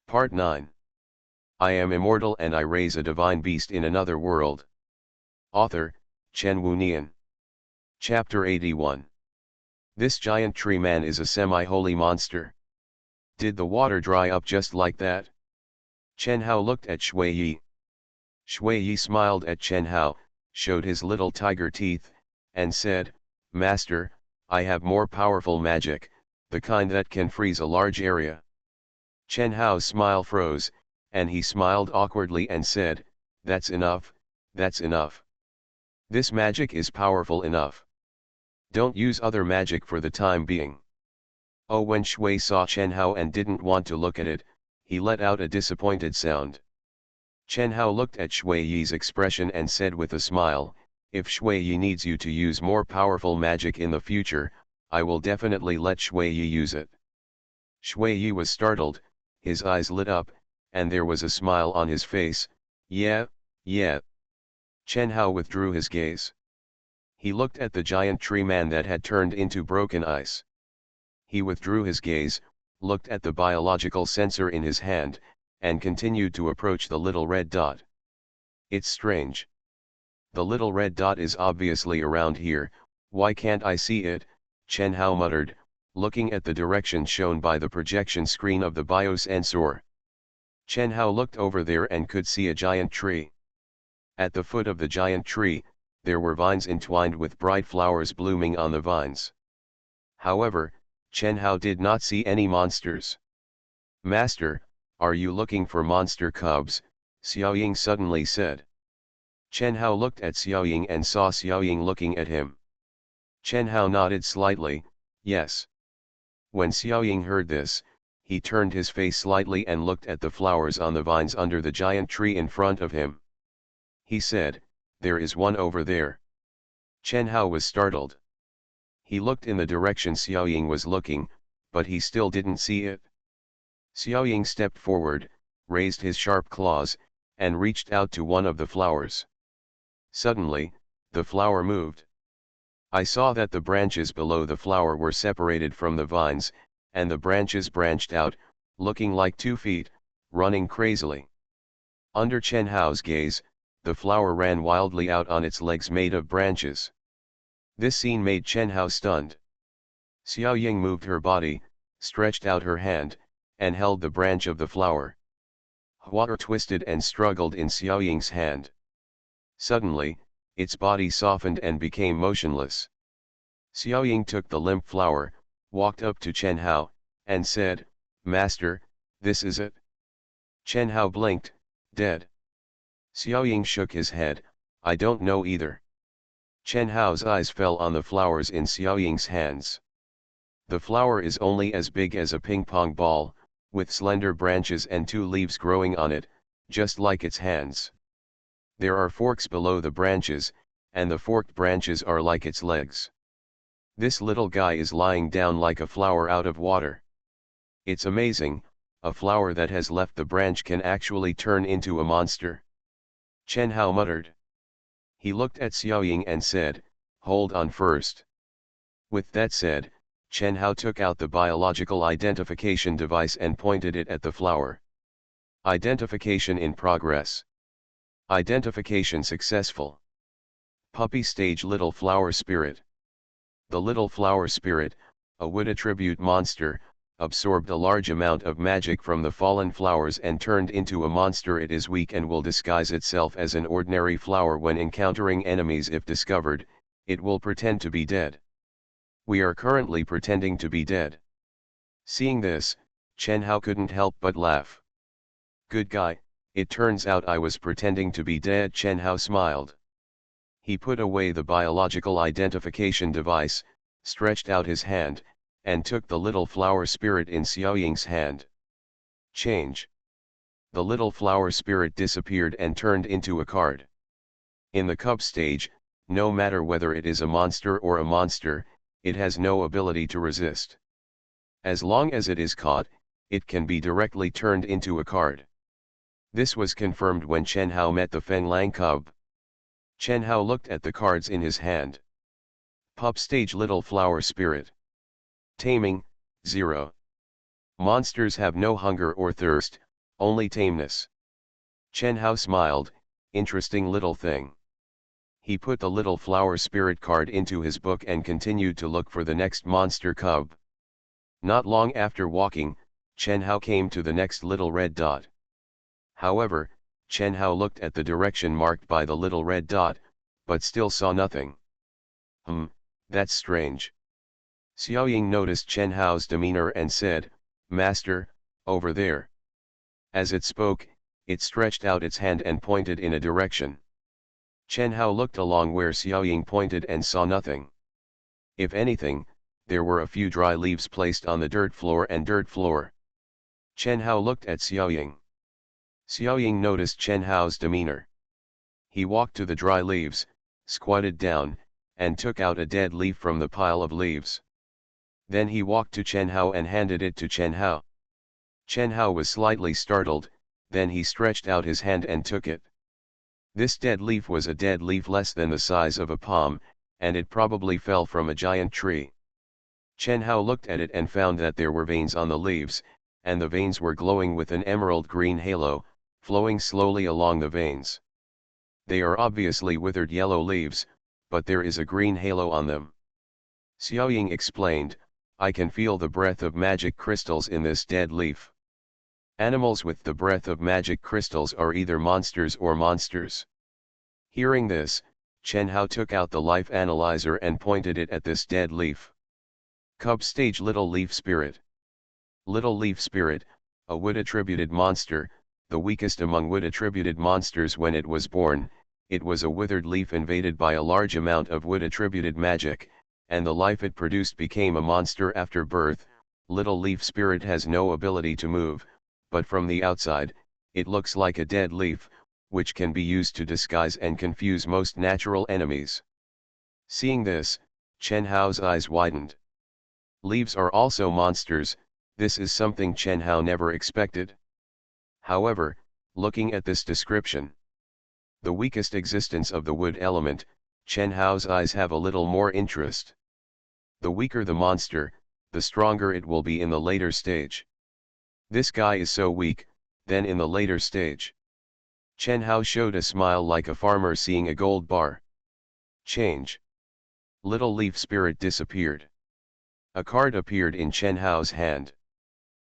Part 9. I am immortal and I raise a divine beast in another world. Author, Chen Wunian. Chapter 81. This giant tree man is a semi-holy monster. Did the water dry up just like that? Chen Hao looked at Shui Yi. Shui Yi smiled at Chen Hao, showed his little tiger teeth, and said, "Master, I have more powerful magic, the kind that can freeze a large area." Chen Hao's smile froze, and he smiled awkwardly and said, "That's enough, that's enough. This magic is powerful enough. Don't use other magic for the time being." Oh, when Shui saw Chen Hao and didn't want to look at it, he let out a disappointed sound. Chen Hao looked at Shui Yi's expression and said with a smile, "If Shui Yi needs you to use more powerful magic in the future, I will definitely let Shui Yi use it." Shui Yi was startled, his eyes lit up, and there was a smile on his face. Yeah. Chen Hao withdrew his gaze. He looked at the giant tree man that had turned into broken ice. He withdrew his gaze, looked at the biological sensor in his hand, and continued to approach the little red dot. "It's strange. The little red dot is obviously around here, why can't I see it?" Chen Hao muttered, looking at the direction shown by the projection screen of the biosensor. Chen Hao looked over there and could see a giant tree. At the foot of the giant tree, there were vines entwined with bright flowers blooming on the vines. However, Chen Hao did not see any monsters. "Master, are you looking for monster cubs?" Xiaoying suddenly said. Chen Hao looked at Xiaoying and saw Xiaoying looking at him. Chen Hao nodded slightly, "Yes." When Xiaoying heard this, he turned his face slightly and looked at the flowers on the vines under the giant tree in front of him. He said, "There is one over there." Chen Hao was startled. He looked in the direction Xiaoying was looking, but he still didn't see it. Xiaoying stepped forward, raised his sharp claws, and reached out to one of the flowers. Suddenly, the flower moved. I saw that the branches below the flower were separated from the vines, and the branches branched out, looking like 2 feet, running crazily. Under Chen Hao's gaze, the flower ran wildly out on its legs made of branches. This scene made Chen Hao stunned. Xiaoying moved her body, stretched out her hand, and held the branch of the flower. Water twisted and struggled in Xiaoying's hand. Suddenly, its body softened and became motionless. Xiaoying took the limp flower, walked up to Chen Hao, and said, "Master, this is it." Chen Hao blinked, "Dead." Xiaoying shook his head, "I don't know either." Chen Hao's eyes fell on the flowers in Xiaoying's hands. The flower is only as big as a ping-pong ball, with slender branches and 2 leaves growing on it, just like its hands. There are forks below the branches, and the forked branches are like its legs. This little guy is lying down like a flower out of water. It's amazing, a flower that has left the branch can actually turn into a monster. Chen Hao muttered. He looked at Xiaoying and said, "Hold on first." With that said, Chen Hao took out the biological identification device and pointed it at the flower. Identification in progress. Identification successful. Puppy stage little flower spirit. The little flower spirit, a wood attribute monster, absorbed a large amount of magic from the fallen flowers and turned into a monster. It is weak and will disguise itself as an ordinary flower when encountering enemies. If discovered, it will pretend to be dead. We are currently pretending to be dead. Seeing this, Chen Hao couldn't help but laugh. "Good guy, it turns out I was pretending to be dead." Chen Hao smiled. He put away the biological identification device, stretched out his hand, and took the little flower spirit in Xiaoying's hand. Change. The little flower spirit disappeared and turned into a card. In the cub stage, no matter whether it is a monster or a monster, it has no ability to resist. As long as it is caught, it can be directly turned into a card. This was confirmed when Chen Hao met the Fenglang cub. Chen Hao looked at the cards in his hand. Pup stage little flower spirit. Taming, 0. Monsters have no hunger or thirst, Only tameness. Chen Hao smiled, interesting little thing. He put the little flower spirit card into his book and continued to look for the next monster cub. Not long after walking, Chen Hao came to the next little red dot. However, Chen Hao looked at the direction marked by the little red dot, but still saw nothing. That's strange. Xiaoying noticed Chen Hao's demeanor and said, "Master, over there." As it spoke, it stretched out its hand and pointed in a direction. Chen Hao looked along where Xiaoying pointed and saw nothing. If anything, there were a few dry leaves placed on the dirt floor. Chen Hao looked at Xiaoying. Xiaoying noticed Chen Hao's demeanor. He walked to the dry leaves, squatted down, and took out a dead leaf from the pile of leaves. Then he walked to Chen Hao and handed it to Chen Hao. Chen Hao was slightly startled, then he stretched out his hand and took it. This dead leaf was a dead leaf less than the size of a palm, and it probably fell from a giant tree. Chen Hao looked at it and found that there were veins on the leaves, and the veins were glowing with an emerald green halo, flowing slowly along the veins. They are obviously withered yellow leaves, but there is a green halo on them. Xiaoying explained, "I can feel the breath of magic crystals in this dead leaf." Animals with the breath of magic crystals are either monsters or monsters. Hearing this, Chen Hao took out the life analyzer and pointed it at this dead leaf. Cub stage Little Leaf Spirit. Little Leaf Spirit, a wood-attributed monster, the weakest among wood-attributed monsters. When it was born, it was a withered leaf invaded by a large amount of wood-attributed magic, and the life it produced became a monster after birth. Little Leaf Spirit has no ability to move, but from the outside, it looks like a dead leaf, which can be used to disguise and confuse most natural enemies. Seeing this, Chen Hao's eyes widened. Leaves are also monsters. This is something Chen Hao never expected. However, looking at this description, the weakest existence of the wood element, Chen Hao's eyes have a little more interest. The weaker the monster, the stronger it will be in the later stage. This guy is so weak, then in the later stage. Chen Hao showed a smile like a farmer seeing a gold bar. Change. Little Leaf Spirit disappeared. A card appeared in Chen Hao's hand.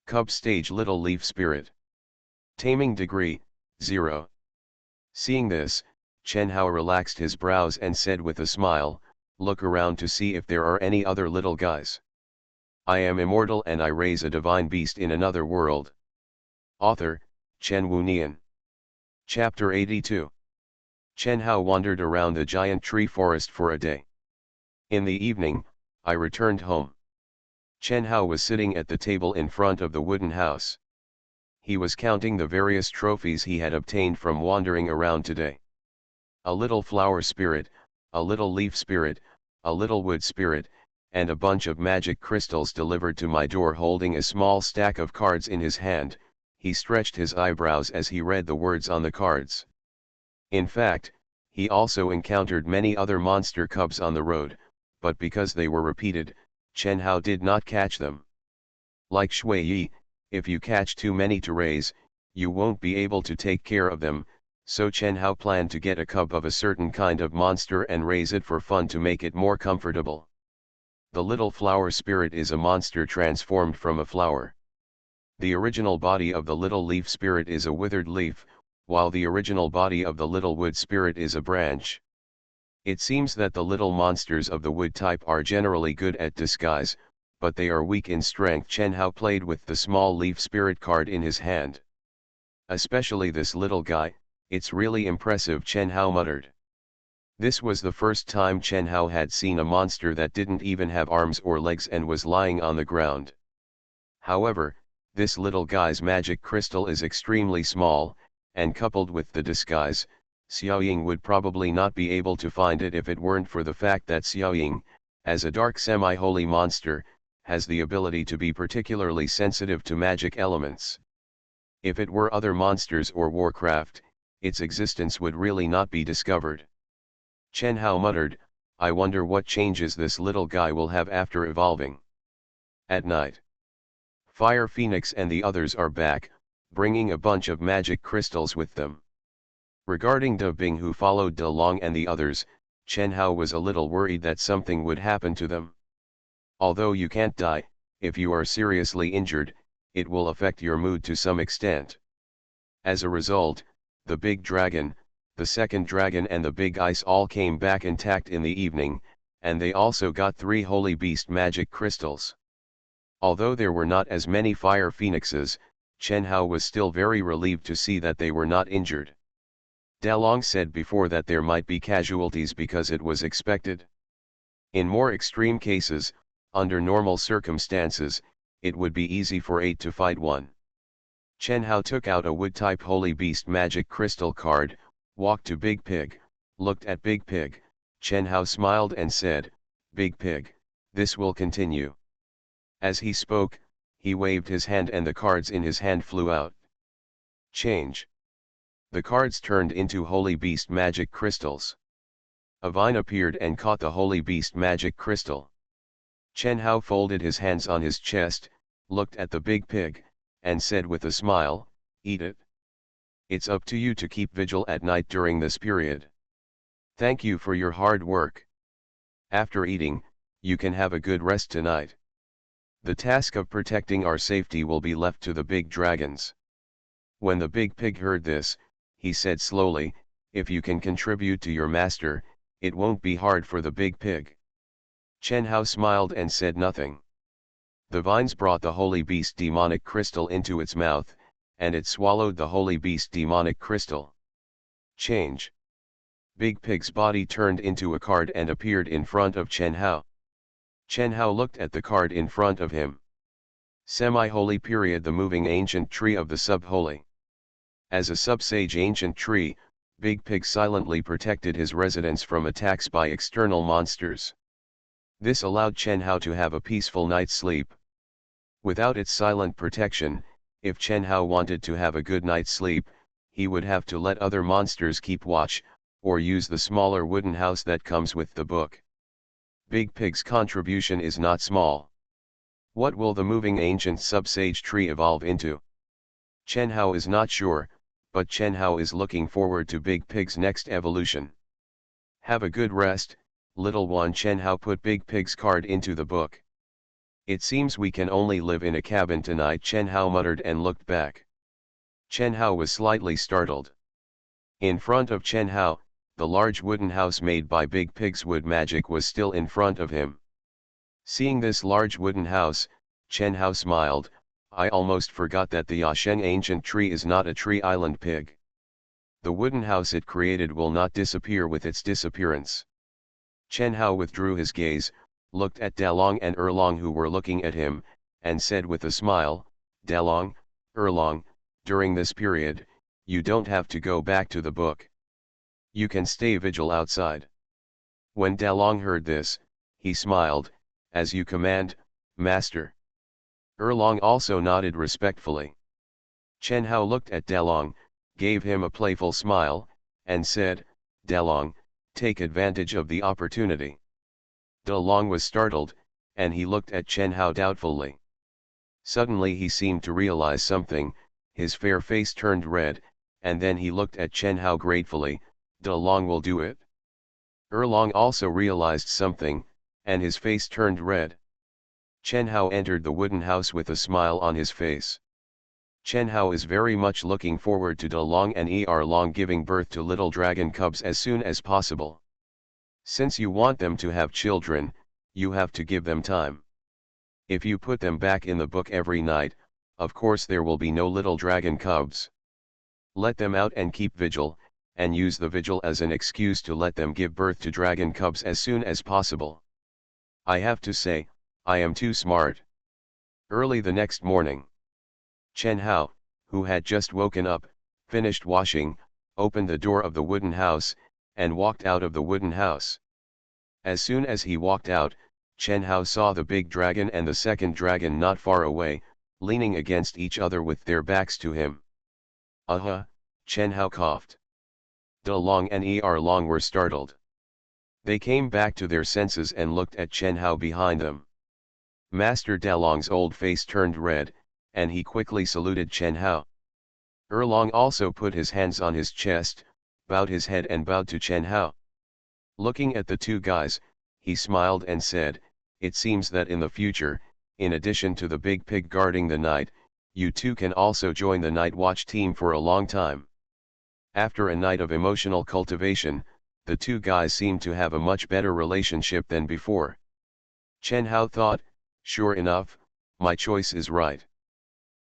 Cub stage Little Leaf Spirit. Taming degree, 0. Seeing this, Chen Hao relaxed his brows and said with a smile, "Look around to see if there are any other little guys. I am immortal and I raise a divine beast in another world." Author, Chen Wunian. Chapter 82. Chen Hao wandered around the giant tree forest for a day. In the evening, I returned home. Chen Hao was sitting at the table in front of the wooden house. He was counting the various trophies he had obtained from wandering around today. A little flower spirit, a little leaf spirit, a little wood spirit, and a bunch of magic crystals delivered to my door. Holding a small stack of cards in his hand, he stretched his eyebrows as he read the words on the cards. In fact, he also encountered many other monster cubs on the road, but because they were repeated, Chen Hao did not catch them. Like Shui Yi, if you catch too many to raise, you won't be able to take care of them, so Chen Hao planned to get a cub of a certain kind of monster and raise it for fun to make it more comfortable. The little flower spirit is a monster transformed from a flower. The original body of the little leaf spirit is a withered leaf, while the original body of the little wood spirit is a branch. It seems that the little monsters of the wood type are generally good at disguise, but they are weak in strength. Chen Hao played with the small leaf spirit card in his hand. "Especially this little guy, it's really impressive," Chen Hao muttered. This was the first time Chen Hao had seen a monster that didn't even have arms or legs and was lying on the ground. However, this little guy's magic crystal is extremely small, and coupled with the disguise, Xiaoying would probably not be able to find it if it weren't for the fact that Xiaoying, as a dark semi-holy monster, has the ability to be particularly sensitive to magic elements. If it were other monsters or Warcraft, its existence would really not be discovered. Chen Hao muttered, "I wonder what changes this little guy will have after evolving." At night, Fire Phoenix and the others are back, bringing a bunch of magic crystals with them. Regarding De Bing, who followed De Long and the others, Chen Hao was a little worried that something would happen to them. Although you can't die, if you are seriously injured, it will affect your mood to some extent. As a result, the big dragon, the second dragon and the big ice all came back intact in the evening, and they also got 3 holy beast magic crystals. Although there were not as many fire phoenixes, Chen Hao was still very relieved to see that they were not injured. Da Long said before that there might be casualties because it was expected. In more extreme cases, under normal circumstances, it would be easy for 8 to fight 1. Chen Hao took out a wood-type Holy Beast magic crystal card, walked to Big Pig, looked at Big Pig. Chen Hao smiled and said, "Big Pig, this will continue." As he spoke, he waved his hand and the cards in his hand flew out. Change. The cards turned into Holy Beast magic crystals. A vine appeared and caught the Holy Beast magic crystal. Chen Hao folded his hands on his chest, looked at the Big Pig, and said with a smile, "Eat it. It's up to you to keep vigil at night during this period. Thank you for your hard work. After eating, you can have a good rest tonight. The task of protecting our safety will be left to the big dragons." When the Big Pig heard this, he said slowly, "If you can contribute to your master, it won't be hard for the Big Pig." Chen Hao smiled and said nothing. The vines brought the Holy Beast demonic crystal into its mouth, and it swallowed the Holy Beast demonic crystal. Change. Big Pig's body turned into a card and appeared in front of Chen Hao. Chen Hao looked at the card in front of him. Semi-holy period, the moving ancient tree of the sub-holy. As a sub-sage ancient tree, Big Pig silently protected his residence from attacks by external monsters. This allowed Chen Hao to have a peaceful night's sleep. Without its silent protection, if Chen Hao wanted to have a good night's sleep, he would have to let other monsters keep watch, or use the smaller wooden house that comes with the book. Big Pig's contribution is not small. What will the moving ancient sub-sage tree evolve into? Chen Hao is not sure, but Chen Hao is looking forward to Big Pig's next evolution. Have a good rest, little one. Chen Hao put Big Pig's card into the book. It seems we can only live in a cabin tonight, Chen Hao muttered and looked back. Chen Hao was slightly startled. In front of Chen Hao, the large wooden house made by Big Pig's wood magic was still in front of him. Seeing this large wooden house, Chen Hao smiled. "I almost forgot that the Yasheng ancient tree is not a tree island pig. The wooden house it created will not disappear with its disappearance." Chen Hao withdrew his gaze, looked at Dalong and Erlong, who were looking at him, and said with a smile, "Dalong, Erlong, during this period, you don't have to go back to the book. You can stay vigil outside." When Dalong heard this, he smiled, "As you command, master." Erlong also nodded respectfully. Chen Hao looked at Dalong, gave him a playful smile, and said, "Dalong, take advantage of the opportunity." Dalong was startled, and he looked at Chen Hao doubtfully. Suddenly he seemed to realize something, his fair face turned red, and then he looked at Chen Hao gratefully. "Dalong will do it." Erlong also realized something, and his face turned red. Chen Hao entered the wooden house with a smile on his face. Chen Hao is very much looking forward to Dalong and Erlong giving birth to little dragon cubs as soon as possible. Since you want them to have children, you have to give them time. If you put them back in the book every night, of course there will be no little dragon cubs. Let them out and keep vigil, and use the vigil as an excuse to let them give birth to dragon cubs as soon as possible. I have to say, I am too smart. Early the next morning, Chen Hao, who had just woken up, finished washing, opened the door of the wooden house, and walked out of the wooden house. As soon as he walked out, Chen Hao saw the big dragon and the second dragon not far away, leaning against each other with their backs to him. Chen Hao coughed. Dalong and Erlong were startled. They came back to their senses and looked at Chen Hao behind them. Master Dalong's old face turned red, and he quickly saluted Chen Hao. Erlong also put his hands on his chest, bowed his head and bowed to Chen Hao. Looking at the two guys, he smiled and said, "It seems that in the future, in addition to the big pig guarding the night, you two can also join the night watch team for a long time." After a night of emotional cultivation, the two guys seemed to have a much better relationship than before. Chen Hao thought, "Sure enough, my choice is right."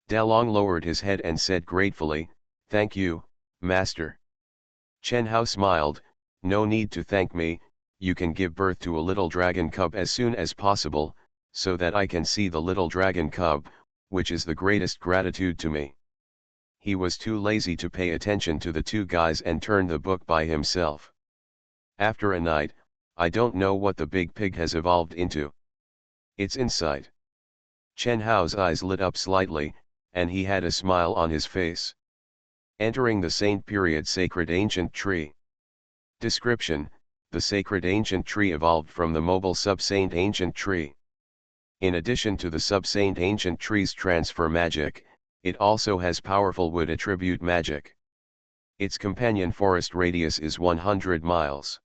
Dalong lowered his head and said gratefully, "Thank you, master." Chen Hao smiled, "No need to thank me, you can give birth to a little dragon cub as soon as possible, so that I can see the little dragon cub, which is the greatest gratitude to me." He was too lazy to pay attention to the two guys and turned the book by himself. After a night, I don't know what the big pig has evolved into. It's inside. Chen Hao's eyes lit up slightly, and he had a smile on his face. Entering the Saint Period Sacred Ancient Tree. Description: the Sacred Ancient Tree evolved from the mobile Sub-Saint Ancient Tree. In addition to the Sub-Saint Ancient Tree's transfer magic, it also has powerful wood attribute magic. Its companion forest radius is 100 miles.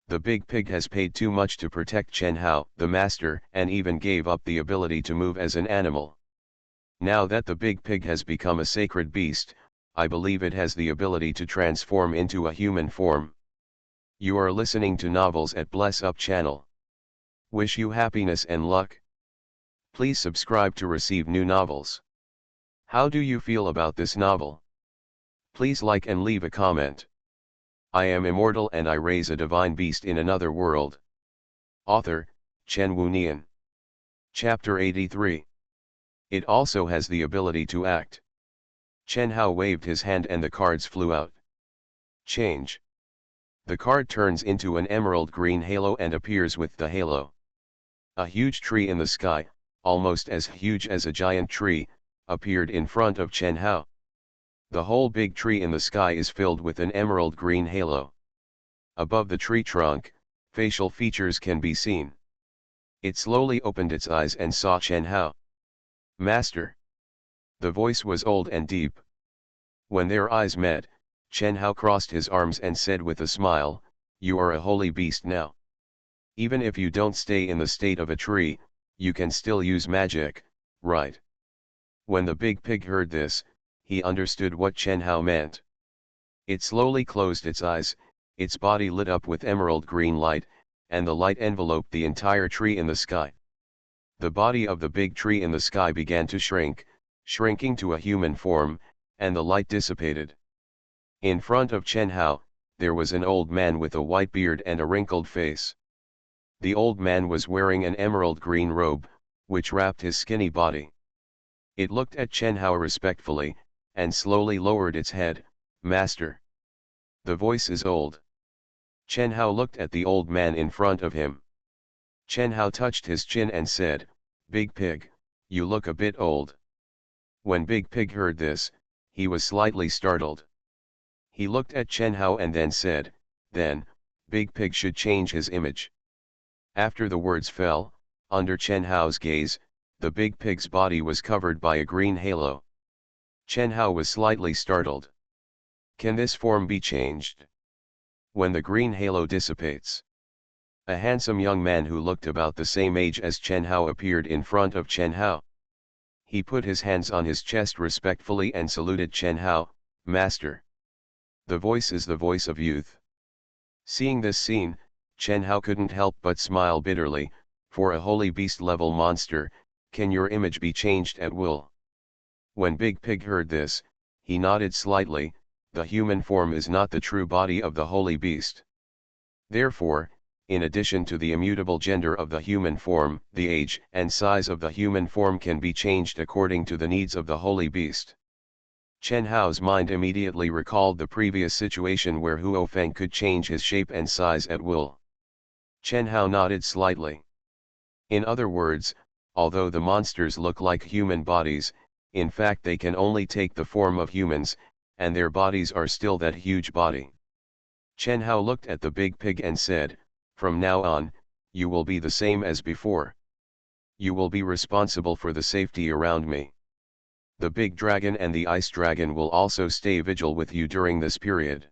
The big pig has paid too much to protect Chen Hao, the master, and even gave up the ability to move as an animal. Now that the big pig has become a sacred beast, I believe it has the ability to transform into a human form. You are listening to Novels at Bless Up channel. Wish you happiness and luck. Please subscribe to receive new novels. How do you feel about this novel? Please like and leave a comment. I am immortal and I raise a divine beast in another world. Author, Chen Wunian. Chapter 83. It also has the ability to act. Chen Hao waved his hand and the cards flew out. Change. The card turns into an emerald green halo and appears with the halo. A huge tree in the sky, almost as huge as a giant tree, appeared in front of Chen Hao. The whole big tree in the sky is filled with an emerald green halo. Above the tree trunk, facial features can be seen. It slowly opened its eyes and saw Chen Hao. "Master." The voice was old and deep. When their eyes met, Chen Hao crossed his arms and said with a smile, "You are a holy beast now. Even if you don't stay in the state of a tree, you can still use magic, right?" When the big pig heard this, he understood what Chen Hao meant. It slowly closed its eyes, its body lit up with emerald green light, and the light enveloped the entire tree in the sky. The body of the big tree in the sky began to shrink, shrinking to a human form, and the light dissipated. In front of Chen Hao, there was an old man with a white beard and a wrinkled face. The old man was wearing an emerald green robe, which wrapped his skinny body. It looked at Chen Hao respectfully, and slowly lowered its head. "Master." The voice is old. Chen Hao looked at the old man in front of him. Chen Hao touched his chin and said, "Big Pig, you look a bit old." When Big Pig heard this, he was slightly startled. He looked at Chen Hao and then said, "Then, Big Pig should change his image." After the words fell, under Chen Hao's gaze, the Big Pig's body was covered by a green halo. Chen Hao was slightly startled. Can this form be changed? When the green halo dissipates, a handsome young man who looked about the same age as Chen Hao appeared in front of Chen Hao. He put his hands on his chest respectfully and saluted Chen Hao, "Master." The voice is the voice of youth. Seeing this scene, Chen Hao couldn't help but smile bitterly. "For a holy beast level monster, can your image be changed at will?" When Big Pig heard this, he nodded slightly. The human form is not the true body of the holy beast. Therefore, in addition to the immutable gender of the human form, the age and size of the human form can be changed according to the needs of the holy beast. Chen Hao's mind immediately recalled the previous situation where Huo Feng could change his shape and size at will. Chen Hao nodded slightly. In other words, although the monsters look like human bodies, in fact they can only take the form of humans, and their bodies are still that huge body. Chen Hao looked at the big pig and said, "From now on, you will be the same as before. You will be responsible for the safety around me." The big dragon and the ice dragon will also stay vigil with you during this period.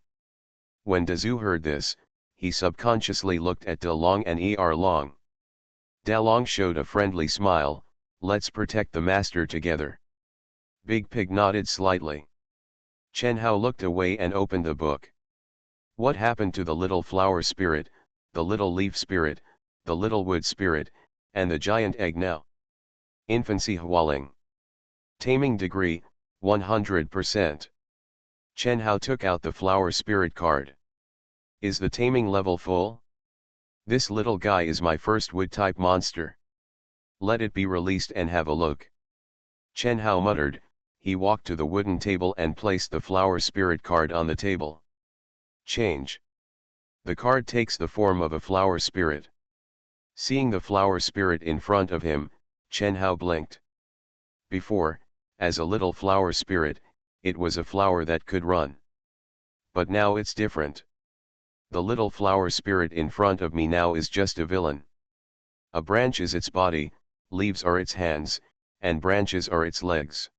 When Dazu heard this, he subconsciously looked at Da Long and Er Long. Da Long showed a friendly smile, let's protect the master together. Big Pig nodded slightly. Chen Hao looked away and opened the book. What happened to the little flower spirit, the little leaf spirit, the little wood spirit, and the giant egg now? Infancy Hualing. Taming degree, 100%. Chen Hao took out the flower spirit card. Is the taming level full? This little guy is my first wood-type monster. Let it be released and have a look. Chen Hao muttered. He walked to the wooden table and placed the flower spirit card on the table. Change. The card takes the form of a flower spirit. Seeing the flower spirit in front of him, Chen Hao blinked. Before, as a little flower spirit, it was a flower that could run. But now it's different. The little flower spirit in front of me now is just a villain. A branch is its body, leaves are its hands, and branches are its legs.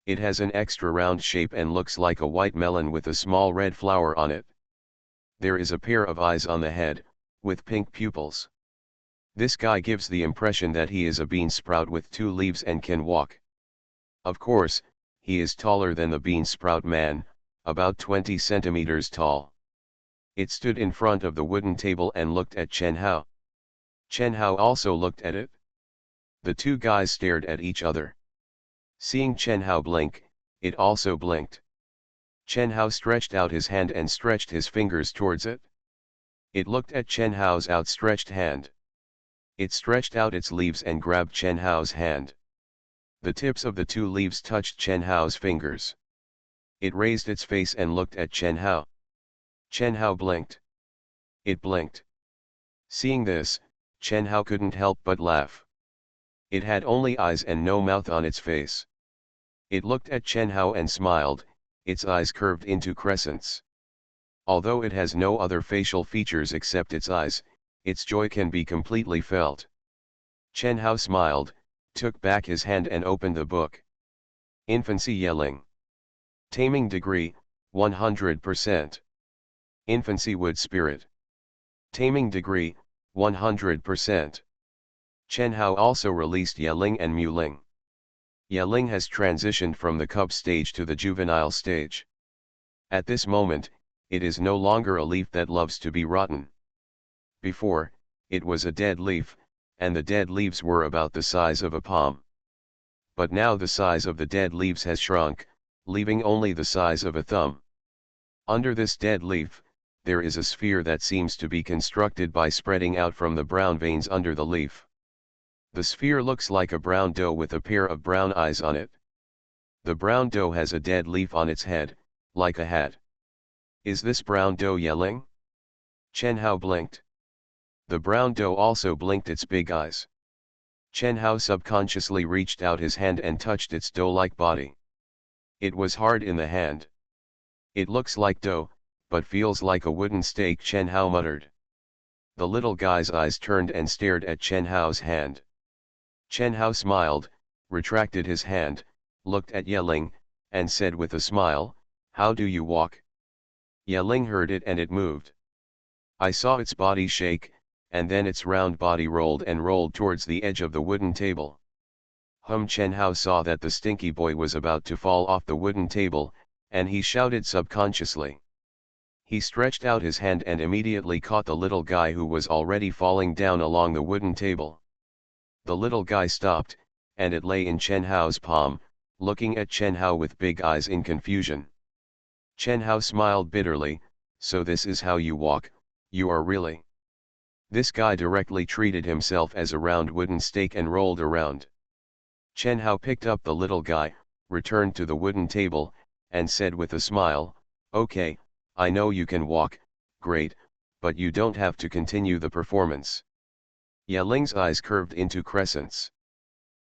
It has an extra round shape and looks like a white melon with a small red flower on it. There is a pair of eyes on the head, with pink pupils. This guy gives the impression that he is a bean sprout with 2 leaves and can walk. Of course, he is taller than the bean sprout man, about 20 centimeters tall. It stood in front of the wooden table and looked at Chen Hao. Chen Hao also looked at it. The two guys stared at each other. Seeing Chen Hao blink, it also blinked. Chen Hao stretched out his hand and stretched his fingers towards it. It looked at Chen Hao's outstretched hand. It stretched out its leaves and grabbed Chen Hao's hand. The tips of the 2 leaves touched Chen Hao's fingers. It raised its face and looked at Chen Hao. Chen Hao blinked. It blinked. Seeing this, Chen Hao couldn't help but laugh. It had only eyes and no mouth on its face. It looked at Chen Hao and smiled, its eyes curved into crescents. Although it has no other facial features except its eyes, its joy can be completely felt. Chen Hao smiled, took back his hand and opened the book. Infancy Yelling. Taming degree, 100%. Infancy Wood Spirit. Taming degree, 100%. Chen Hao also released Yeling and Muling. Yeling has transitioned from the cub stage to the juvenile stage. At this moment, it is no longer a leaf that loves to be rotten. Before, it was a dead leaf, and the dead leaves were about the size of a palm. But now the size of the dead leaves has shrunk, leaving only the size of a thumb. Under this dead leaf, there is a sphere that seems to be constructed by spreading out from the brown veins under the leaf. The sphere looks like a brown dough with a pair of brown eyes on it. The brown dough has a dead leaf on its head, like a hat. Is this brown dough yelling? Chen Hao blinked. The brown dough also blinked its big eyes. Chen Hao subconsciously reached out his hand and touched its dough-like body. It was hard in the hand. It looks like dough, but feels like a wooden stake, Chen Hao muttered. The little guy's eyes turned and stared at Chen Hao's hand. Chen Hao smiled, retracted his hand, looked at Yeling, and said with a smile, "How do you walk?" Yeling heard it and it moved. I saw its body shake, and then its round body rolled and rolled towards the edge of the wooden table. Chen Hao saw that the stinky boy was about to fall off the wooden table, and he shouted subconsciously. He stretched out his hand and immediately caught the little guy who was already falling down along the wooden table. The little guy stopped, and it lay in Chen Hao's palm, looking at Chen Hao with big eyes in confusion. Chen Hao smiled bitterly, "So this is how you walk, you are really." This guy directly treated himself as a round wooden stake and rolled around. Chen Hao picked up the little guy, returned to the wooden table, and said with a smile, "Okay, I know you can walk, great, but you don't have to continue the performance." Yeling's eyes curved into crescents.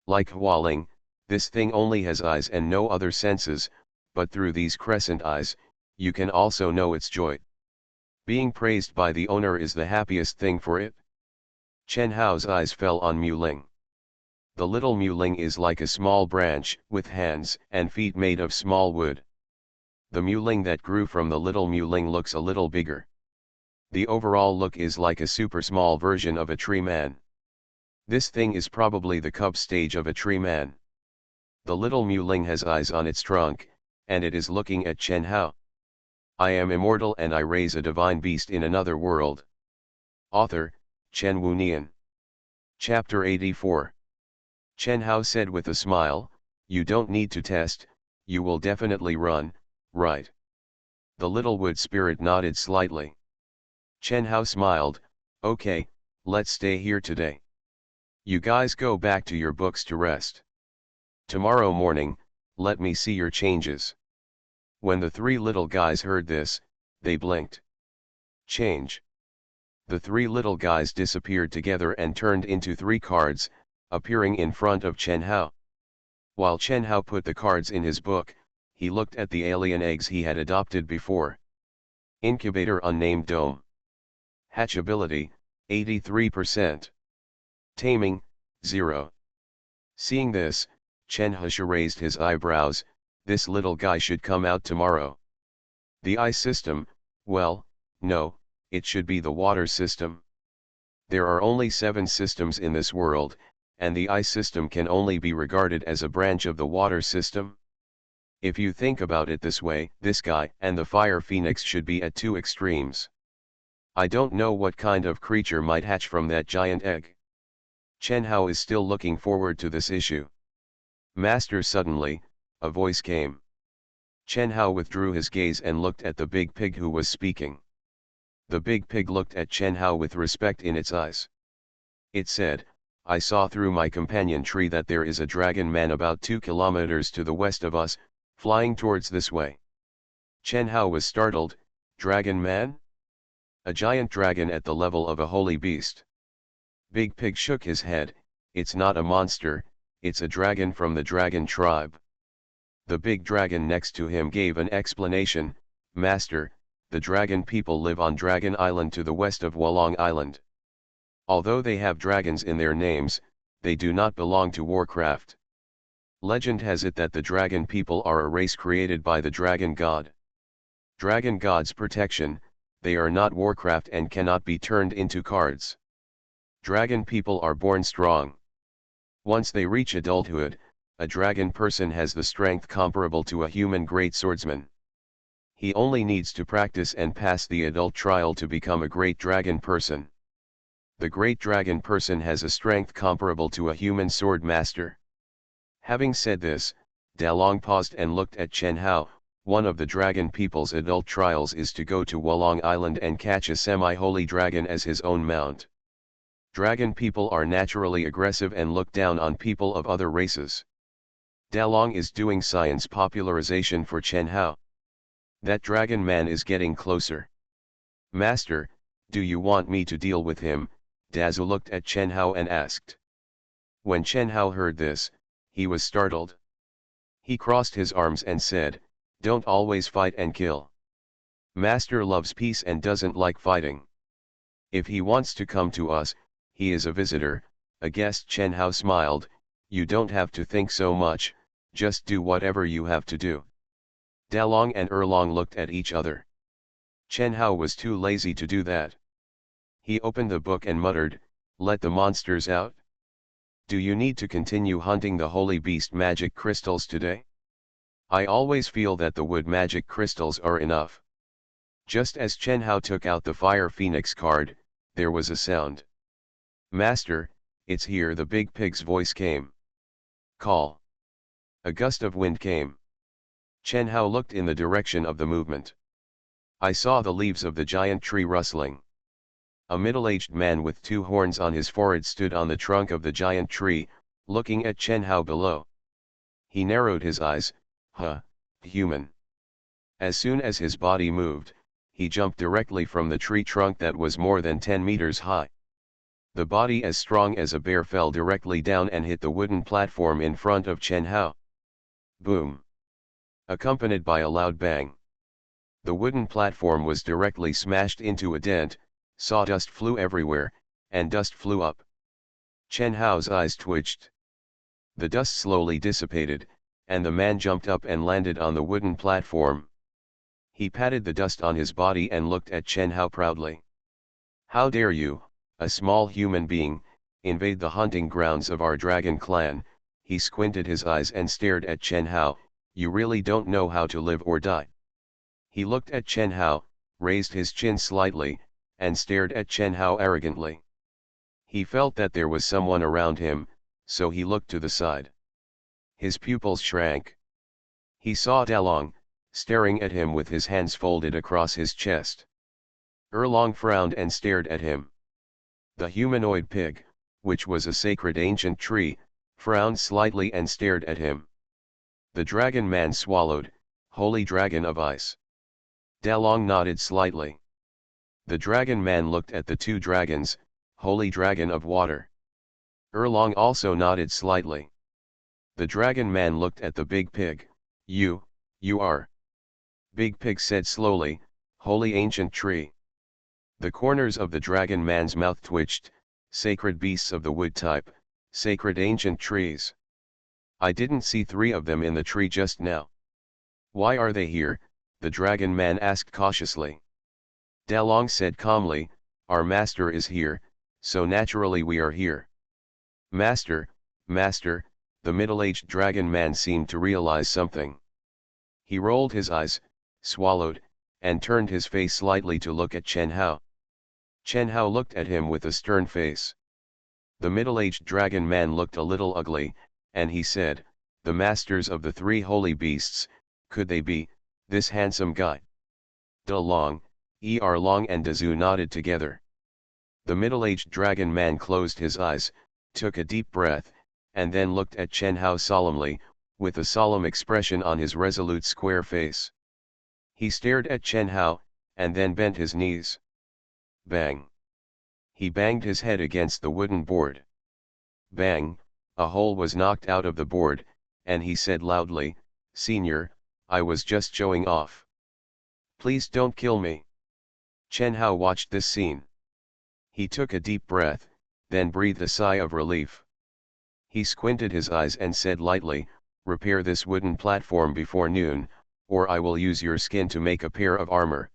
Like Hualing, this thing only has eyes and no other senses, but through these crescent eyes, you can also know its joy. Being praised by the owner is the happiest thing for it. Chen Hao's eyes fell on Muling. The little Muling is like a small branch, with hands and feet made of small wood. The Muling that grew from the little Muling looks a little bigger. The overall look is like a super small version of a tree man. This thing is probably the cub stage of a tree man. The little Muling has eyes on its trunk, and it is looking at Chen Hao. I am immortal and I raise a divine beast in another world. Author, Chen Wunian. Chapter 84. Chen Hao said with a smile, "You don't need to test, you will definitely run, right?" The little wood spirit nodded slightly. Chen Hao smiled, "Okay, let's stay here today. You guys go back to your books to rest. Tomorrow morning, let me see your changes." When the three little guys heard this, they blinked. Change. The three little guys disappeared together and turned into three cards, appearing in front of Chen Hao. While Chen Hao put the cards in his book, he looked at the alien eggs he had adopted before. Incubator unnamed dome. Hatchability, 83%. Taming, 0. Seeing this, Chen Hao raised his eyebrows. This little guy should come out tomorrow. The ice system, well, no, it should be the water system. There are only 7 systems in this world, and the ice system can only be regarded as a branch of the water system. If you think about it this way, this guy and the fire phoenix should be at 2 extremes. I don't know what kind of creature might hatch from that giant egg. Chen Hao is still looking forward to this issue. Master, suddenly, a voice came. Chen Hao withdrew his gaze and looked at the big pig who was speaking. The big pig looked at Chen Hao with respect in its eyes. It said, "I saw through my companion tree that there is a dragon man about 2 kilometers to the west of us, flying towards this way." Chen Hao was startled. Dragon man? A giant dragon at the level of a holy beast. Big Pig shook his head. "It's not a monster, it's a dragon from the dragon tribe." The big dragon next to him gave an explanation. "Master, the dragon people live on Dragon Island to the west of Wolong Island. Although they have dragons in their names, they do not belong to Warcraft. Legend has it that the dragon people are a race created by the dragon god. Dragon god's protection, they are not Warcraft and cannot be turned into cards. Dragon people are born strong. Once they reach adulthood, a dragon person has the strength comparable to a human great swordsman. He only needs to practice and pass the adult trial to become a great dragon person. The great dragon person has a strength comparable to a human sword master." Having said this, Dalong paused and looked at Chen Hao. "One of the dragon people's adult trials is to go to Wolong Island and catch a semi-holy dragon as his own mount. Dragon people are naturally aggressive and look down on people of other races. Dalong is doing science popularization for Chen Hao. That dragon man is getting closer. Master, do you want me to deal with him?" Dazu looked at Chen Hao and asked. When Chen Hao heard this, he was startled. He crossed his arms and said, "Don't always fight and kill. Master loves peace and doesn't like fighting. If he wants to come to us, he is a visitor, a guest." Chen Hao smiled. "You don't have to think so much, just do whatever you have to do." Dalong and Erlong looked at each other. Chen Hao was too lazy to do that. He opened the book and muttered, "Let the monsters out. Do you need to continue hunting the holy beast magic crystals today? I always feel that the wood magic crystals are enough." Just as Chen Hao took out the Fire Phoenix card, there was a sound. "Master, it's here," the big pig's voice came. "Call." A gust of wind came. Chen Hao looked in the direction of the movement. I saw the leaves of the giant tree rustling. A middle-aged man with 2 horns on his forehead stood on the trunk of the giant tree, looking at Chen Hao below. He narrowed his eyes. Human. As soon as his body moved, he jumped directly from the tree trunk that was more than 10 meters high. The body as strong as a bear fell directly down and hit the wooden platform in front of Chen Hao. Boom! Accompanied by a loud bang. The wooden platform was directly smashed into a dent, sawdust flew everywhere, and dust flew up. Chen Hao's eyes twitched. The dust slowly dissipated, and the man jumped up and landed on the wooden platform. He patted the dust on his body and looked at Chen Hao proudly. "How dare you, a small human being, invade the hunting grounds of our dragon clan?" He squinted his eyes and stared at Chen Hao. "You really don't know how to live or die." He looked at Chen Hao, raised his chin slightly, and stared at Chen Hao arrogantly. He felt that there was someone around him, so he looked to the side. His pupils shrank. He saw Dalong, staring at him with his hands folded across his chest. Erlong frowned and stared at him. The humanoid pig, which was a sacred ancient tree, frowned slightly and stared at him. The dragon man swallowed, "Holy dragon of ice." Dalong nodded slightly. The dragon man looked at the two dragons, "Holy dragon of water." Erlong also nodded slightly. The dragon man looked at the big pig. You are." Big pig said slowly, "Holy ancient tree." The corners of the dragon man's mouth twitched, "Sacred beasts of the wood type, sacred ancient trees. I didn't see 3 of them in the tree just now." "Why are they here?" the dragon man asked cautiously. Dalong said calmly, "Our master is here, so naturally we are here." Master," the middle-aged dragon man seemed to realize something. He rolled his eyes, swallowed, and turned his face slightly to look at Chen Hao. Chen Hao looked at him with a stern face. The middle-aged dragon man looked a little ugly, and he said, "The masters of the 3 holy beasts, could they be this handsome guy?" Dalong, Erlong and Dazu nodded together. The middle-aged dragon man closed his eyes, took a deep breath, and then looked at Chen Hao solemnly, with a solemn expression on his resolute square face. He stared at Chen Hao, and then bent his knees. Bang! He banged his head against the wooden board. Bang! A hole was knocked out of the board, and he said loudly, "Senior, I was just showing off. Please don't kill me." Chen Hao watched this scene. He took a deep breath, then breathed a sigh of relief. He squinted his eyes and said lightly, "Repair this wooden platform before noon, or I will use your skin to make a pair of armor."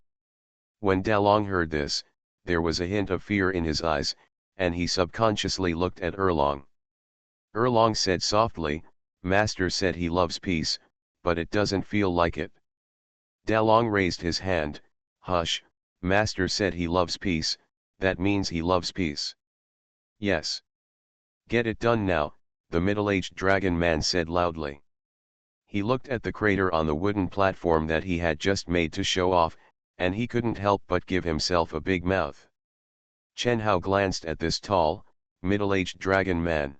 When Dalong heard this, there was a hint of fear in his eyes, and he subconsciously looked at Erlong. Erlong said softly, "Master said he loves peace, but it doesn't feel like it." Dalong raised his hand, "Hush, Master said he loves peace, that means he loves peace." "Yes. Get it done now," the middle-aged dragon man said loudly. He looked at the crater on the wooden platform that he had just made to show off, and he couldn't help but give himself a big mouth. Chen Hao glanced at this tall, middle-aged dragon man.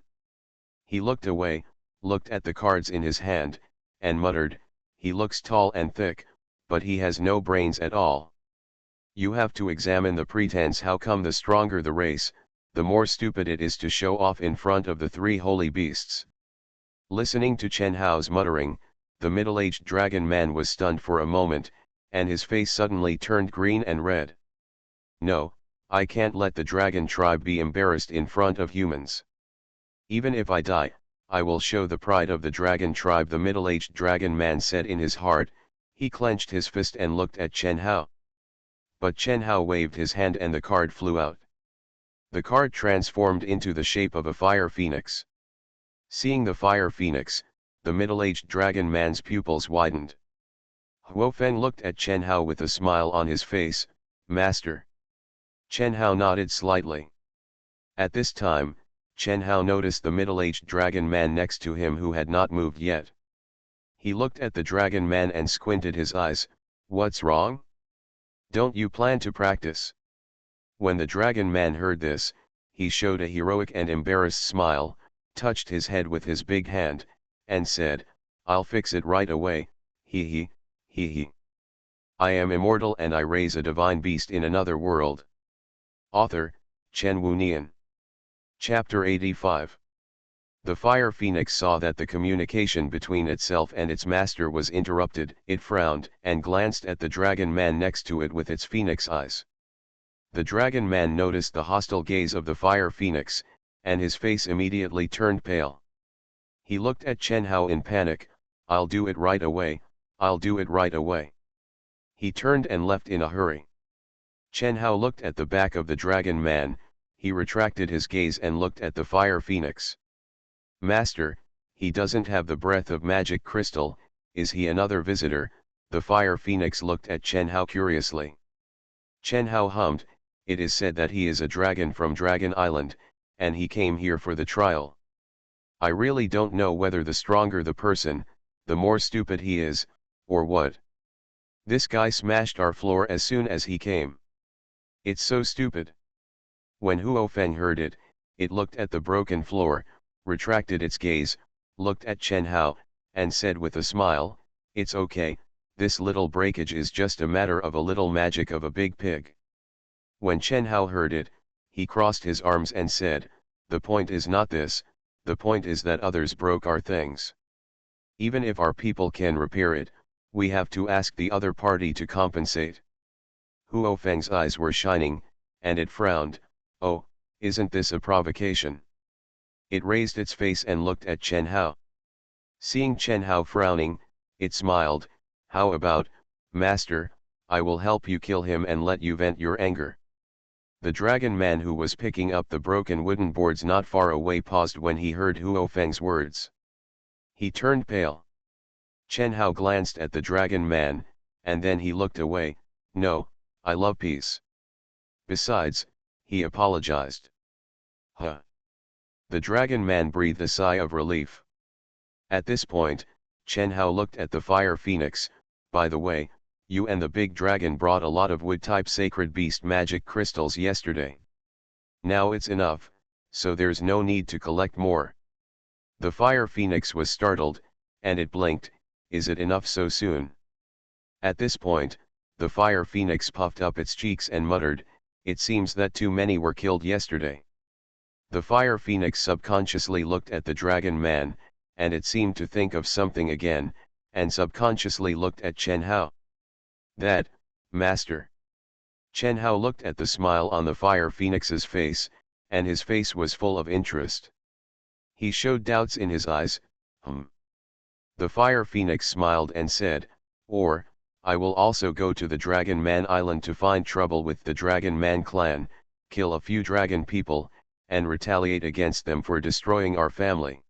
He looked away, looked at the cards in his hand, and muttered, "He looks tall and thick, but he has no brains at all. You have to examine the pretense. How come the stronger the race, the more stupid it is to show off in front of the 3 holy beasts?" Listening to Chen Hao's muttering, the middle-aged dragon man was stunned for a moment, and his face suddenly turned green and red. "No, I can't let the dragon tribe be embarrassed in front of humans. Even if I die, I will show the pride of the dragon tribe," the middle-aged dragon man said in his heart. He clenched his fist and looked at Chen Hao. But Chen Hao waved his hand and the card flew out. The card transformed into the shape of a fire phoenix. Seeing the fire phoenix, the middle-aged dragon man's pupils widened. Huofeng looked at Chen Hao with a smile on his face. "Master." Chen Hao nodded slightly. At this time, Chen Hao noticed the middle-aged dragon man next to him who had not moved yet. He looked at the dragon man and squinted his eyes. "What's wrong? Don't you plan to practice?" When the dragon man heard this, he showed a heroic and embarrassed smile, touched his head with his big hand, and said, "I'll fix it right away, hee hee, hee hee. I am immortal and I raise a divine beast in another world." Author, Chen Wunian. Chapter 85. The fire phoenix saw that the communication between itself and its master was interrupted. It frowned and glanced at the dragon man next to it with its phoenix eyes. The dragon man noticed the hostile gaze of the fire phoenix, and his face immediately turned pale. He looked at Chen Hao in panic. I'll do it right away, I'll do it right away. He turned and left in a hurry. Chen Hao looked at the back of the dragon man, he retracted his gaze and looked at the fire phoenix. Master, he doesn't have the breath of magic crystal, is he another visitor? The fire phoenix looked at Chen Hao curiously. Chen Hao hummed, it is said that he is a dragon from Dragon Island, and he came here for the trial. I really don't know whether the stronger the person, the more stupid he is, or what. This guy smashed our floor as soon as he came. It's so stupid. When Huo Feng heard it, it looked at the broken floor, retracted its gaze, looked at Chen Hao, and said with a smile, it's okay, this little breakage is just a matter of a little magic of a big pig. When Chen Hao heard it, he crossed his arms and said, the point is not this, the point is that others broke our things. Even if our people can repair it, we have to ask the other party to compensate. Huo Feng's eyes were shining, and it frowned, oh, isn't this a provocation? It raised its face and looked at Chen Hao. Seeing Chen Hao frowning, it smiled, how about, master, I will help you kill him and let you vent your anger. The dragon man who was picking up the broken wooden boards not far away paused when he heard Huo Feng's words. He turned pale. Chen Hao glanced at the dragon man, and then he looked away. No, I love peace. Besides, he apologized. Huh. The dragon man breathed a sigh of relief. At this point, Chen Hao looked at the fire phoenix. By the way, you and the big dragon brought a lot of wood-type sacred beast magic crystals yesterday. Now it's enough, so there's no need to collect more. The fire phoenix was startled, and it blinked, is it enough so soon? At this point, the fire phoenix puffed up its cheeks and muttered, it seems that too many were killed yesterday. The fire phoenix subconsciously looked at the dragon man, and it seemed to think of something again, and subconsciously looked at Chen Hao. That, master. Chen Hao looked at the smile on the fire phoenix's face, and his face was full of interest. He showed doubts in his eyes. The fire phoenix smiled and said, or, I will also go to the Dragon Man Island to find trouble with the Dragon Man clan, kill a few dragon people, and retaliate against them for destroying our family.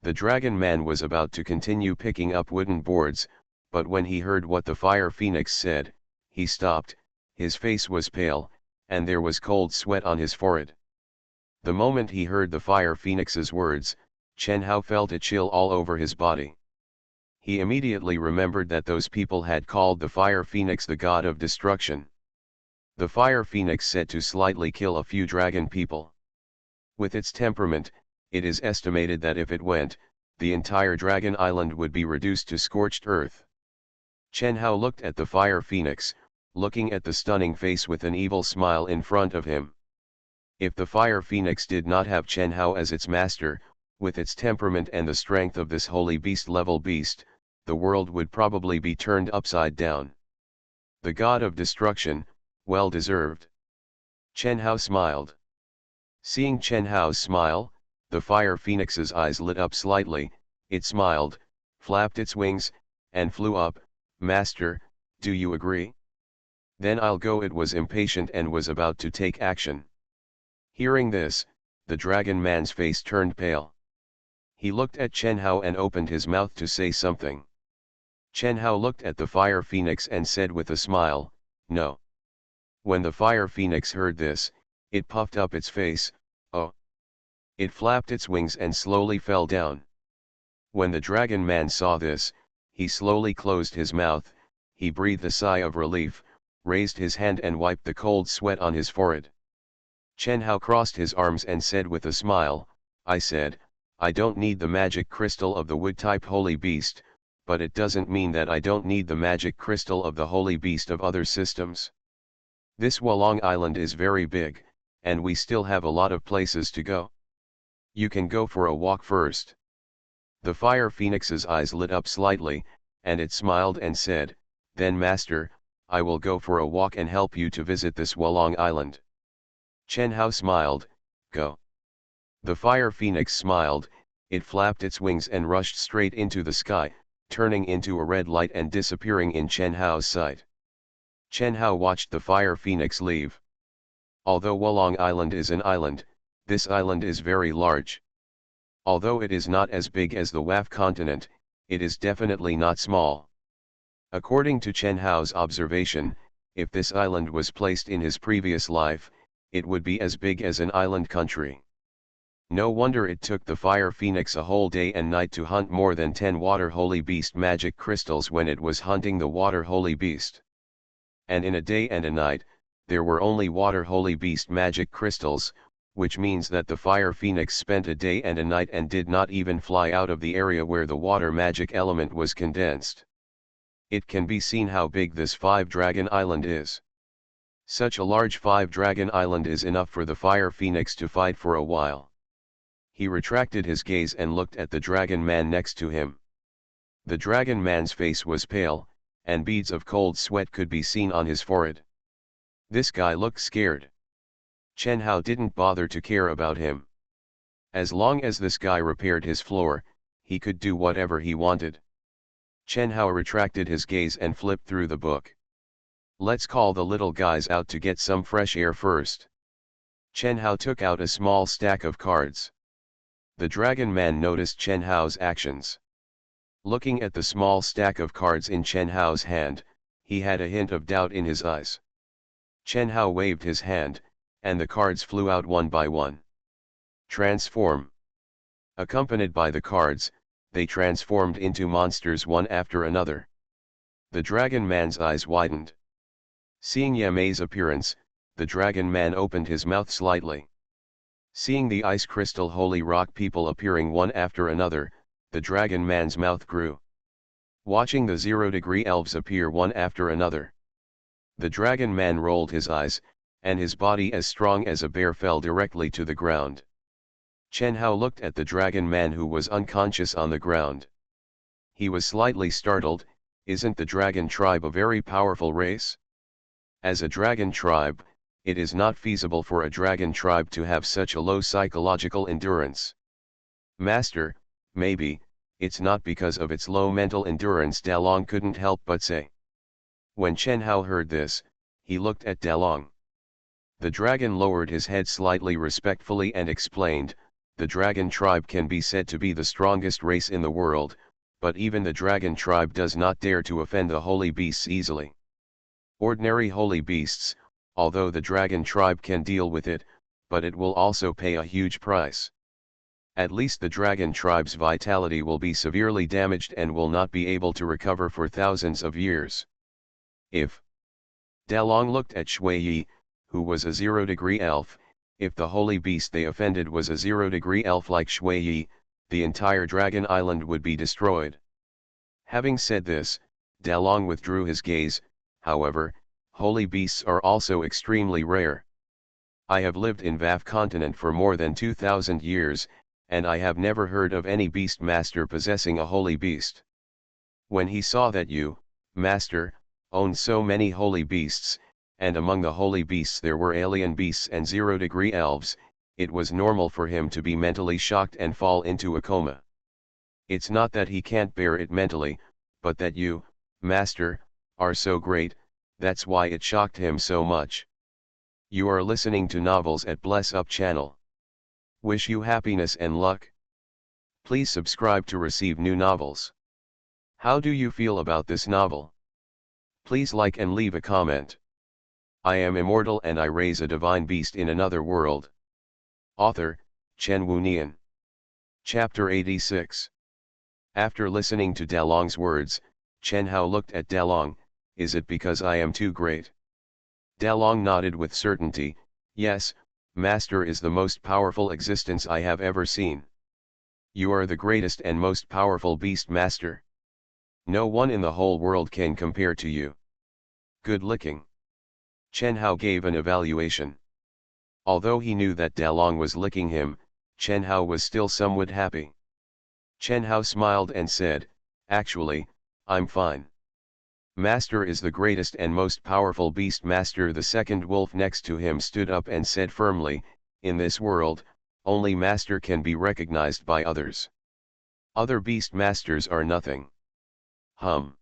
The Dragon Man was about to continue picking up wooden boards, but when he heard what the fire phoenix said, he stopped, his face was pale, and there was cold sweat on his forehead. The moment he heard the fire phoenix's words, Chen Hao felt a chill all over his body. He immediately remembered that those people had called the fire phoenix the god of destruction. The fire phoenix said to slightly kill a few dragon people. With its temperament, it is estimated that if it went, the entire dragon island would be reduced to scorched earth. Chen Hao looked at the fire phoenix, looking at the stunning face with an evil smile in front of him. If the fire phoenix did not have Chen Hao as its master, with its temperament and the strength of this holy beast-level beast, the world would probably be turned upside down. The god of destruction, well deserved. Chen Hao smiled. Seeing Chen Hao's smile, the fire phoenix's eyes lit up slightly, it smiled, flapped its wings, and flew up. Master, do you agree? Then I'll go. It was impatient and was about to take action. Hearing this, the dragon man's face turned pale. He looked at Chen Hao and opened his mouth to say something. Chen Hao looked at the fire phoenix and said with a smile, no. When the fire phoenix heard this, it puffed up its face, oh. It flapped its wings and slowly fell down. When the dragon man saw this, he slowly closed his mouth, he breathed a sigh of relief, raised his hand and wiped the cold sweat on his forehead. Chen Hao crossed his arms and said with a smile, I said, I don't need the magic crystal of the wood-type holy beast, but it doesn't mean that I don't need the magic crystal of the holy beast of other systems. This Wolong Island is very big, and we still have a lot of places to go. You can go for a walk first. The fire phoenix's eyes lit up slightly, and it smiled and said, then master, I will go for a walk and help you to visit this Wolong Island. Chen Hao smiled, go. The fire phoenix smiled, it flapped its wings and rushed straight into the sky, turning into a red light and disappearing in Chen Hao's sight. Chen Hao watched the fire phoenix leave. Wolong Island is an island, this island is very large. Although it is not as big as the WAF continent, it is definitely not small. According to Chen Hao's observation, if this island was placed in his previous life, it would be as big as an island country. No wonder it took the fire phoenix a whole day and night to hunt more than 10 water holy beast magic crystals when it was hunting the water holy beast. And in a day and a night, there were only water holy beast magic crystals, which means that the fire phoenix spent a day and a night and did not even fly out of the area where the water magic element was condensed. It can be seen how big this 5-dragon island is. Such a large 5-dragon island is enough for the fire phoenix to fight for a while. He retracted his gaze and looked at the dragon man next to him. The dragon man's face was pale, and beads of cold sweat could be seen on his forehead. This guy looked scared. Chen Hao didn't bother to care about him. As long as this guy repaired his floor, he could do whatever he wanted. Chen Hao retracted his gaze and flipped through the book. Let's call the little guys out to get some fresh air first. Chen Hao took out a small stack of cards. The dragon man noticed Chen Hao's actions. Looking at the small stack of cards in Chen Hao's hand, he had a hint of doubt in his eyes. Chen Hao waved his hand, and the cards flew out one by one. Transform. Accompanied by the cards, they transformed into monsters one after another. The dragon man's eyes widened. Seeing Yamei's appearance, the dragon man opened his mouth slightly. Seeing the ice crystal holy rock people appearing one after another, the dragon man's mouth grew. Watching the 0-degree elves appear one after another, the dragon man rolled his eyes, and his body as strong as a bear fell directly to the ground. Chen Hao looked at the dragon man who was unconscious on the ground. He was slightly startled. Isn't the dragon tribe a very powerful race? As a dragon tribe, it is not feasible for a dragon tribe to have such a low psychological endurance. Master, maybe, it's not because of its low mental endurance, Dalong couldn't help but say. When Chen Hao heard this, he looked at Dalong. The dragon lowered his head slightly respectfully and explained, the dragon tribe can be said to be the strongest race in the world, but even the dragon tribe does not dare to offend the holy beasts easily. Ordinary holy beasts, although the dragon tribe can deal with it, but it will also pay a huge price. At least the dragon tribe's vitality will be severely damaged and will not be able to recover for thousands of years. If Dalong looked at Shui Yi, who was a 0-degree elf, if the holy beast they offended was a 0-degree elf like Shui Yi, the entire dragon island would be destroyed. Having said this, Dalong withdrew his gaze. However, holy beasts are also extremely rare. I have lived in VAF continent for more than 2,000 years, and I have never heard of any beast master possessing a holy beast. When he saw that you, master, owned so many holy beasts, and among the holy beasts there were alien beasts and 0-degree elves, it was normal for him to be mentally shocked and fall into a coma. It's not that he can't bear it mentally, but that you, master, are so great, that's why it shocked him so much. You are listening to novels at Bless Up channel. Wish you happiness and luck. Please subscribe to receive new novels. How do you feel about this novel? Please like and leave a comment. I am immortal and I raise a divine beast in another world. Author, Chen Wunian. Chapter 86. After listening to Dalong's words, Chen Hao looked at Dalong. Is it because I am too great? Dalong nodded with certainty. Yes, Master is the most powerful existence I have ever seen. You are the greatest and most powerful beast master. No one in the whole world can compare to you. Good licking. Chen Hao gave an evaluation. Although he knew that Dalong was licking him, Chen Hao was still somewhat happy. Chen Hao smiled and said, actually, I'm fine. Master is the greatest and most powerful beast master. The second wolf next to him stood up and said firmly, in this world, only Master can be recognized by others. Other beast masters are nothing. Hum.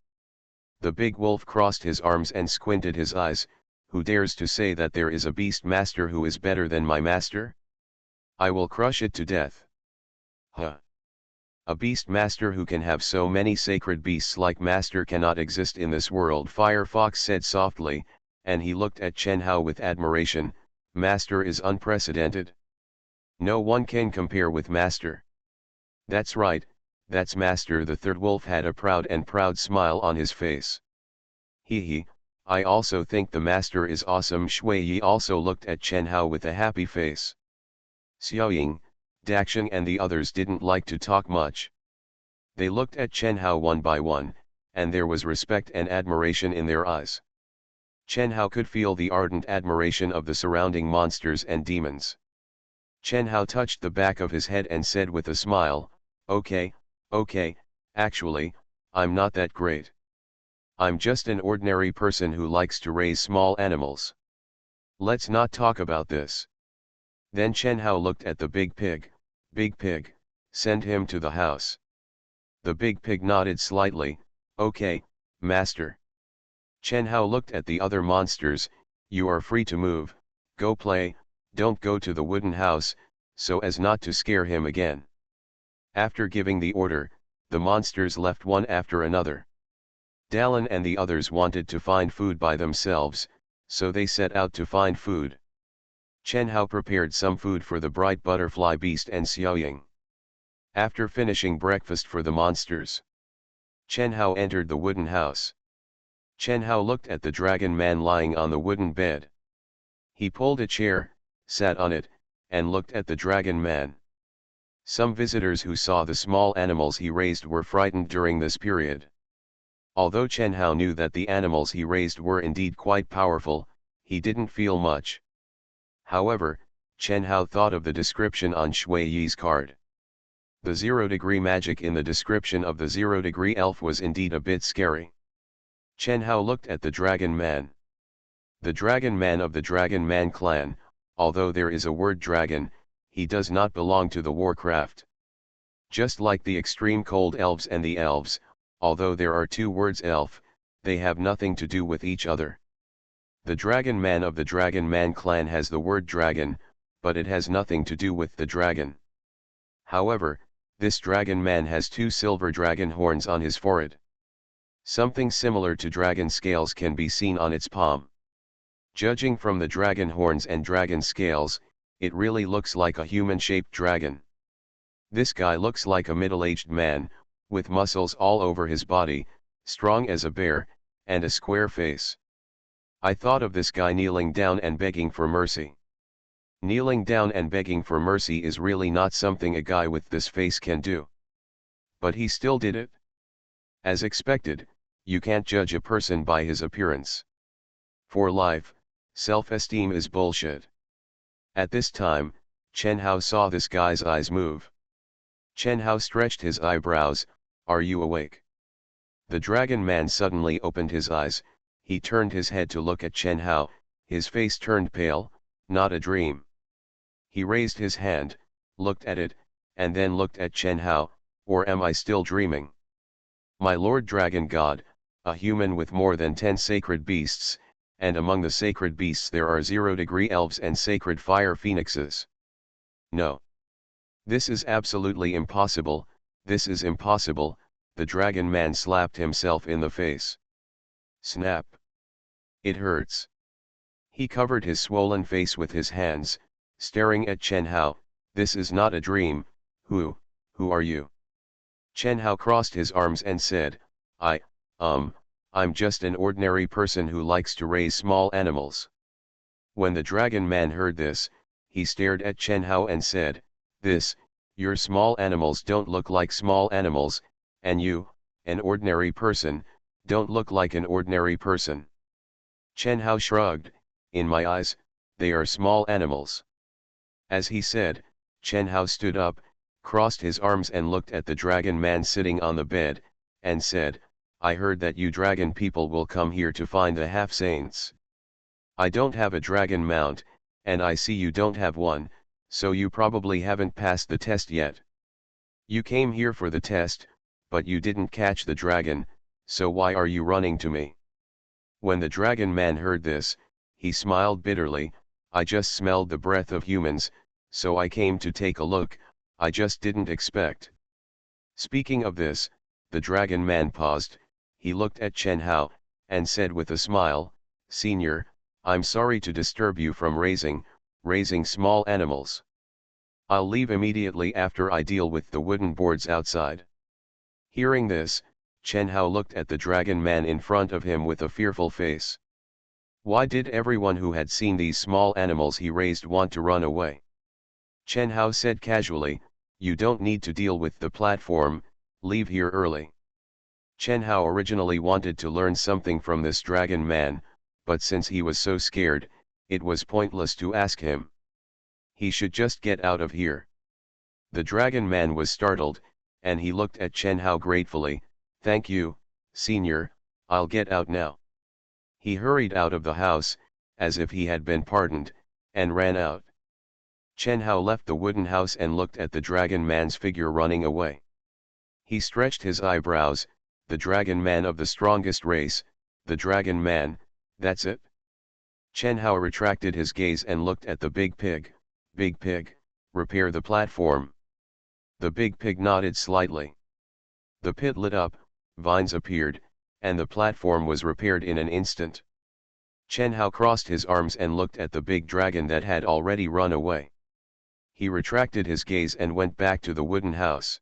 The big wolf crossed his arms and squinted his eyes. Who dares to say that there is a beast master who is better than my master? I will crush it to death. Huh. A beast master who can have so many sacred beasts like master cannot exist in this world, Firefox said softly, and he looked at Chen Hao with admiration. Master is unprecedented. No one can compare with master. That's right, that's master. The third wolf had a proud smile on his face. Hee, I also think the master is awesome. Shui Yi also looked at Chen Hao with a happy face. Xiaoying, Daxiang and the others didn't like to talk much. They looked at Chen Hao one by one, and there was respect and admiration in their eyes. Chen Hao could feel the ardent admiration of the surrounding monsters and demons. Chen Hao touched the back of his head and said with a smile, okay, actually, I'm not that great. I'm just an ordinary person who likes to raise small animals. Let's not talk about this. Then Chen Hao looked at the big pig, send him to the house. The big pig nodded slightly, okay, master. Chen Hao looked at the other monsters, you are free to move, go play, don't go to the wooden house, so as not to scare him again. After giving the order, the monsters left one after another. Dallin and the others wanted to find food by themselves, so they set out to find food. Chen Hao prepared some food for the bright butterfly beast and Xiaoying. After finishing breakfast for the monsters, Chen Hao entered the wooden house. Chen Hao looked at the dragon man lying on the wooden bed. He pulled a chair, sat on it, and looked at the dragon man. Some visitors who saw the small animals he raised were frightened during this period. Although Chen Hao knew that the animals he raised were indeed quite powerful, he didn't feel much. However, Chen Hao thought of the description on Shui Yi's card. The 0-degree magic in the description of the 0-degree elf was indeed a bit scary. Chen Hao looked at the dragon man. The dragon man of the Dragon Man clan, although there is a word dragon, he does not belong to the Warcraft. Just like the extreme cold elves and the elves, although there are two words elf, they have nothing to do with each other. The dragon man of the Dragon Man clan has the word dragon, but it has nothing to do with the dragon. However, this dragon man has two silver dragon horns on his forehead. Something similar to dragon scales can be seen on its palm. Judging from the dragon horns and dragon scales, it really looks like a human-shaped dragon. This guy looks like a middle-aged man, with muscles all over his body, strong as a bear, and a square face. I thought of this guy kneeling down and begging for mercy. Kneeling down and begging for mercy is really not something a guy with this face can do. But he still did it. As expected, you can't judge a person by his appearance. For life, self-esteem is bullshit. At this time, Chen Hao saw this guy's eyes move. Chen Hao stretched his eyebrows, are you awake? The dragon man suddenly opened his eyes, he turned his head to look at Chen Hao, his face turned pale, not a dream. He raised his hand, looked at it, and then looked at Chen Hao, or am I still dreaming? My Lord Dragon God, a human with more than 10 sacred beasts, and among the sacred beasts there are 0-degree elves and sacred fire phoenixes. No. This is absolutely impossible, this is impossible, the dragon man slapped himself in the face. Snap. It hurts. He covered his swollen face with his hands, staring at Chen Hao, this is not a dream, who are you? Chen Hao crossed his arms and said, I'm just an ordinary person who likes to raise small animals. When the dragon man heard this, he stared at Chen Hao and said, your small animals don't look like small animals, and you, an ordinary person, don't look like an ordinary person. Chen Hao shrugged, in my eyes, they are small animals. As he said, Chen Hao stood up, crossed his arms and looked at the dragon man sitting on the bed, and said, I heard that you dragon people will come here to find the half-saints. I don't have a dragon mount, and I see you don't have one, so you probably haven't passed the test yet. You came here for the test, but you didn't catch the dragon, so why are you running to me? When the dragon man heard this, he smiled bitterly. I just smelled the breath of humans, so I came to take a look. I just didn't expect. Speaking of this, the dragon man paused. He looked at Chen Hao, and said with a smile, Senior, I'm sorry to disturb you from raising small animals. I'll leave immediately after I deal with the wooden boards outside. Hearing this, Chen Hao looked at the dragon man in front of him with a fearful face. Why did everyone who had seen these small animals he raised want to run away? Chen Hao said casually, You don't need to deal with the platform, leave here early. Chen Hao originally wanted to learn something from this dragon man, but since he was so scared, it was pointless to ask him. He should just get out of here. The dragon man was startled, and he looked at Chen Hao gratefully. Thank you, Senior, I'll get out now. He hurried out of the house, as if he had been pardoned, and ran out. Chen Hao left the wooden house and looked at the dragon man's figure running away. He stretched his eyebrows. The dragon man of the strongest race, the dragon man, that's it? Chen Hao retracted his gaze and looked at the big pig. Big pig, repair the platform. The big pig nodded slightly. The pit lit up, vines appeared, and the platform was repaired in an instant. Chen Hao crossed his arms and looked at the big dragon that had already run away. He retracted his gaze and went back to the wooden house.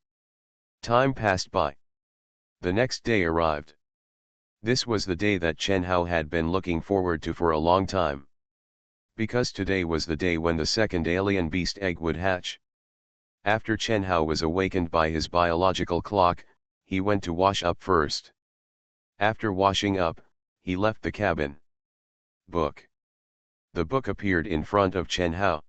Time passed by. The next day arrived. This was the day that Chen Hao had been looking forward to for a long time. Because today was the day when the second alien beast egg would hatch. After Chen Hao was awakened by his biological clock, he went to wash up first. After washing up, he left the cabin. Book. The book appeared in front of Chen Hao.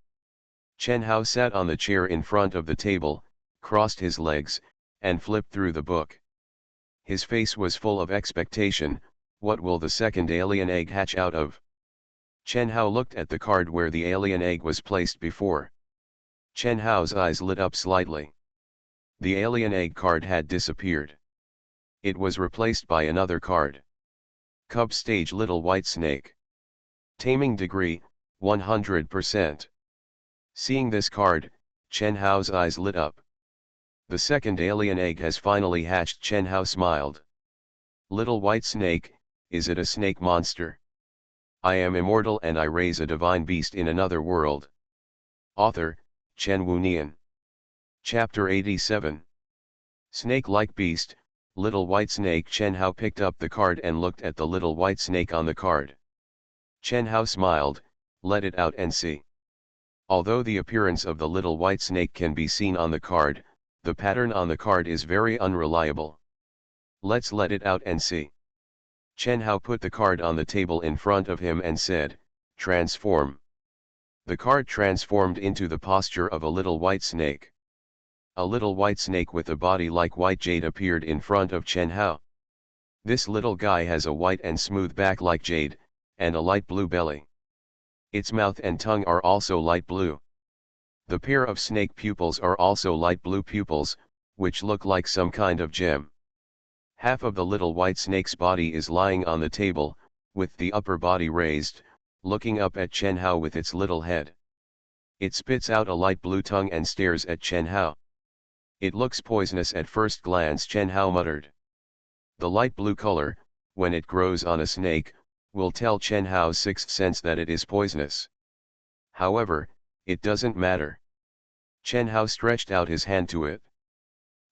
Chen Hao sat on the chair in front of the table, crossed his legs, and flipped through the book. His face was full of expectation. What will the second alien egg hatch out of? Chen Hao looked at the card where the alien egg was placed before. Chen Hao's eyes lit up slightly. The alien egg card had disappeared. It was replaced by another card. Cub stage little white snake. Taming degree, 100%. Seeing this card, Chen Hao's eyes lit up. The second alien egg has finally hatched. Chen Hao smiled. Little white snake, is it a snake monster? I am immortal and I raise a divine beast in another world. Author, Chen Wunian. Chapter 87. Snake-like beast, little white snake. Chen Hao picked up the card and looked at the little white snake on the card. Chen Hao smiled, let it out and see. Although the appearance of the little white snake can be seen on the card, the pattern on the card is very unreliable. Let's let it out and see. Chen Hao put the card on the table in front of him and said, Transform. The card transformed into the posture of a little white snake. A little white snake with a body like white jade appeared in front of Chen Hao. This little guy has a white and smooth back like jade, and a light blue belly. Its mouth and tongue are also light blue. The pair of snake pupils are also light blue pupils, which look like some kind of gem. Half of the little white snake's body is lying on the table, with the upper body raised, looking up at Chen Hao with its little head. It spits out a light blue tongue and stares at Chen Hao. It looks poisonous at first glance. Chen Hao muttered. The light blue color, when it grows on a snake, will tell Chen Hao's sixth sense that it is poisonous. However, it doesn't matter. Chen Hao stretched out his hand to it.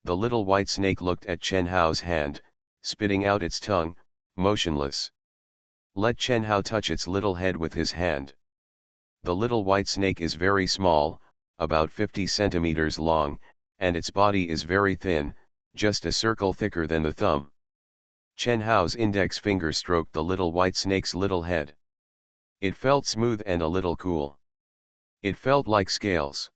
The little white snake looked at Chen Hao's hand, spitting out its tongue, motionless. Let Chen Hao touch its little head with his hand. The little white snake is very small, about 50 centimeters long, and its body is very thin, just a circle thicker than the thumb. Chen Hao's index finger stroked the little white snake's little head. It felt smooth and a little cool. It felt like scales.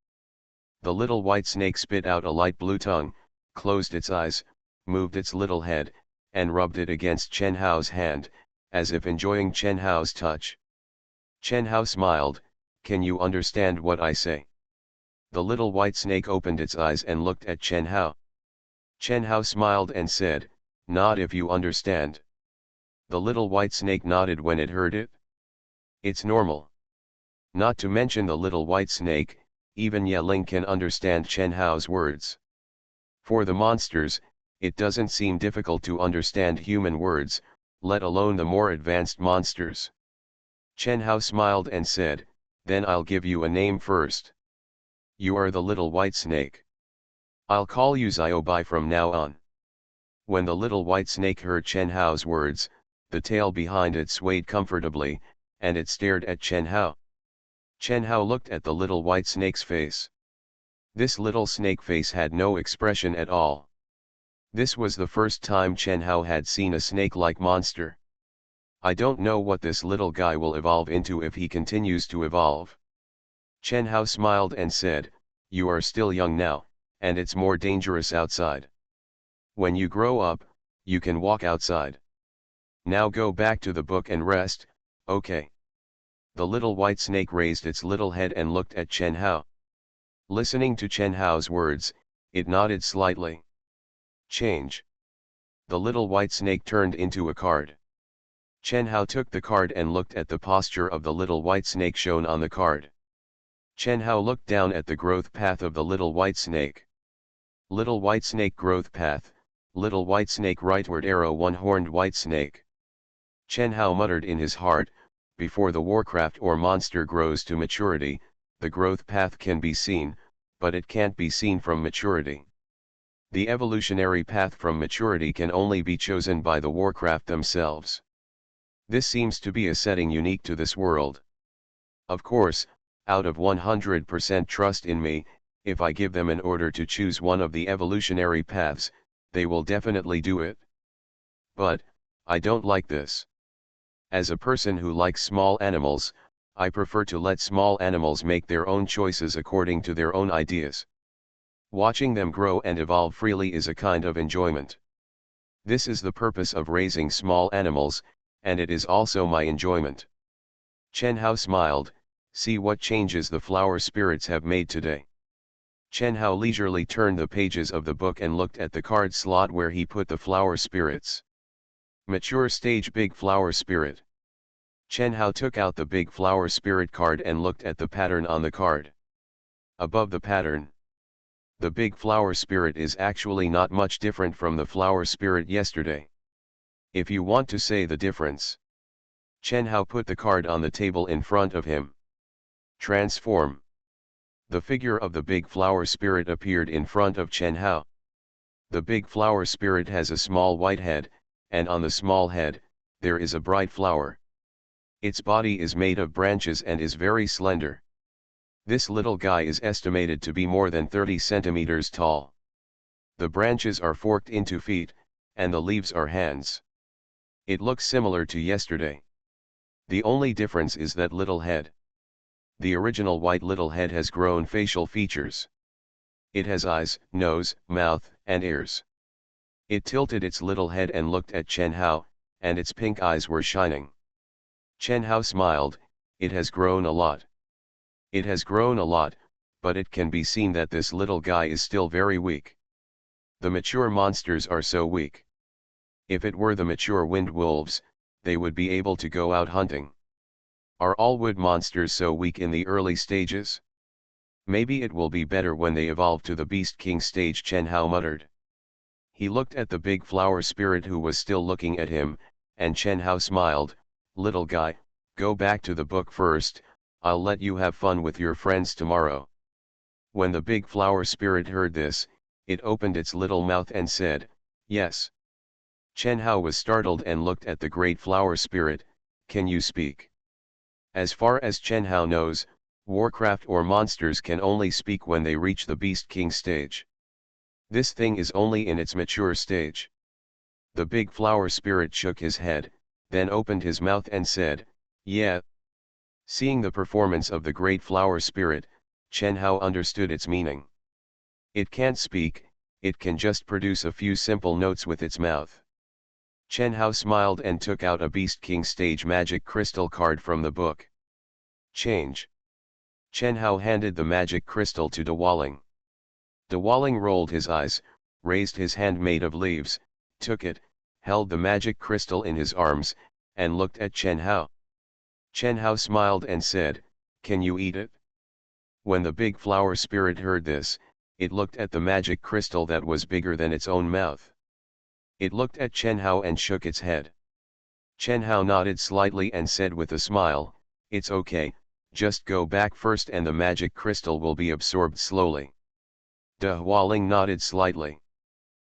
The little white snake spit out a light blue tongue, closed its eyes, moved its little head, and rubbed it against Chen Hao's hand, as if enjoying Chen Hao's touch. Chen Hao smiled, can you understand what I say? The little white snake opened its eyes and looked at Chen Hao. Chen Hao smiled and said, "Not if you understand." The little white snake nodded when it heard it. It's normal. Not to mention the little white snake, even Ye Ling can understand Chen Hao's words. For the monsters, it doesn't seem difficult to understand human words, let alone the more advanced monsters. Chen Hao smiled and said, "Then I'll give you a name first. You are the little white snake. I'll call you Xiaobai from now on." When the little white snake heard Chen Hao's words, the tail behind it swayed comfortably, and it stared at Chen Hao. Chen Hao looked at the little white snake's face. This little snake face had no expression at all. This was the first time Chen Hao had seen a snake-like monster. I don't know what this little guy will evolve into if he continues to evolve. Chen Hao smiled and said, "You are still young now, and it's more dangerous outside. When you grow up, you can walk outside. Now go back to the book and rest, okay?" The little white snake raised its little head and looked at Chen Hao. Listening to Chen Hao's words, it nodded slightly. Change. The little white snake turned into a card. Chen Hao took the card and looked at the posture of the little white snake shown on the card. Chen Hao looked down at the growth path of the little white snake. Little white snake growth path, little white snake rightward arrow one-horned white snake. Chen Hao muttered in his heart, before the warcraft or monster grows to maturity, the growth path can be seen, but it can't be seen from maturity. The evolutionary path from maturity can only be chosen by the warcraft themselves. This seems to be a setting unique to this world. Of course, out of 100% trust in me, if I give them an order to choose one of the evolutionary paths, they will definitely do it. But, I don't like this. As a person who likes small animals, I prefer to let small animals make their own choices according to their own ideas. Watching them grow and evolve freely is a kind of enjoyment. This is the purpose of raising small animals, and it is also my enjoyment. Chen Hao smiled, "See what changes the flower spirits have made today." Chen Hao leisurely turned the pages of the book and looked at the card slot where he put the flower spirits. Mature stage big flower spirit. Chen Hao took out the big flower spirit card and looked at the pattern on the card. Above the pattern, the big flower spirit is actually not much different from the flower spirit yesterday. If you want to say the difference. Chen Hao put the card on the table in front of him. Transform. The figure of the big flower spirit appeared in front of Chen Hao. The big flower spirit has a small white head, and on the small head, there is a bright flower. Its body is made of branches and is very slender. This little guy is estimated to be more than 30 centimeters tall. The branches are forked into feet, and the leaves are hands. It looks similar to yesterday. The only difference is that little head. The original white little head has grown facial features. It has eyes, nose, mouth, and ears. It tilted its little head and looked at Chen Hao, and its pink eyes were shining. Chen Hao smiled, "It has grown a lot." It has grown a lot, but it can be seen that this little guy is still very weak. The mature monsters are so weak. If it were the mature wind wolves, they would be able to go out hunting. Are all wood monsters so weak in the early stages? Maybe it will be better when they evolve to the Beast King stage, Chen Hao muttered. He looked at the big flower spirit who was still looking at him, and Chen Hao smiled, "Little guy, go back to the book first, I'll let you have fun with your friends tomorrow." When the big flower spirit heard this, it opened its little mouth and said, "Yes." Chen Hao was startled and looked at the great flower spirit, "Can you speak?" As far as Chen Hao knows, Warcraft or monsters can only speak when they reach the Beast King stage. This thing is only in its mature stage. The big flower spirit shook his head, then opened his mouth and said, "Yeah." Seeing the performance of the great flower spirit, Chen Hao understood its meaning. It can't speak, it can just produce a few simple notes with its mouth. Chen Hao smiled and took out a Beast King stage magic crystal card from the book. Change. Chen Hao handed the magic crystal to De Walling. De Walling rolled his eyes, raised his hand made of leaves, took it, held the magic crystal in his arms, and looked at Chen Hao. Chen Hao smiled and said, "Can you eat it?" When the big flower spirit heard this, it looked at the magic crystal that was bigger than its own mouth. It looked at Chen Hao and shook its head. Chen Hao nodded slightly and said with a smile, "It's okay, just go back first and the magic crystal will be absorbed slowly." De Hualing nodded slightly.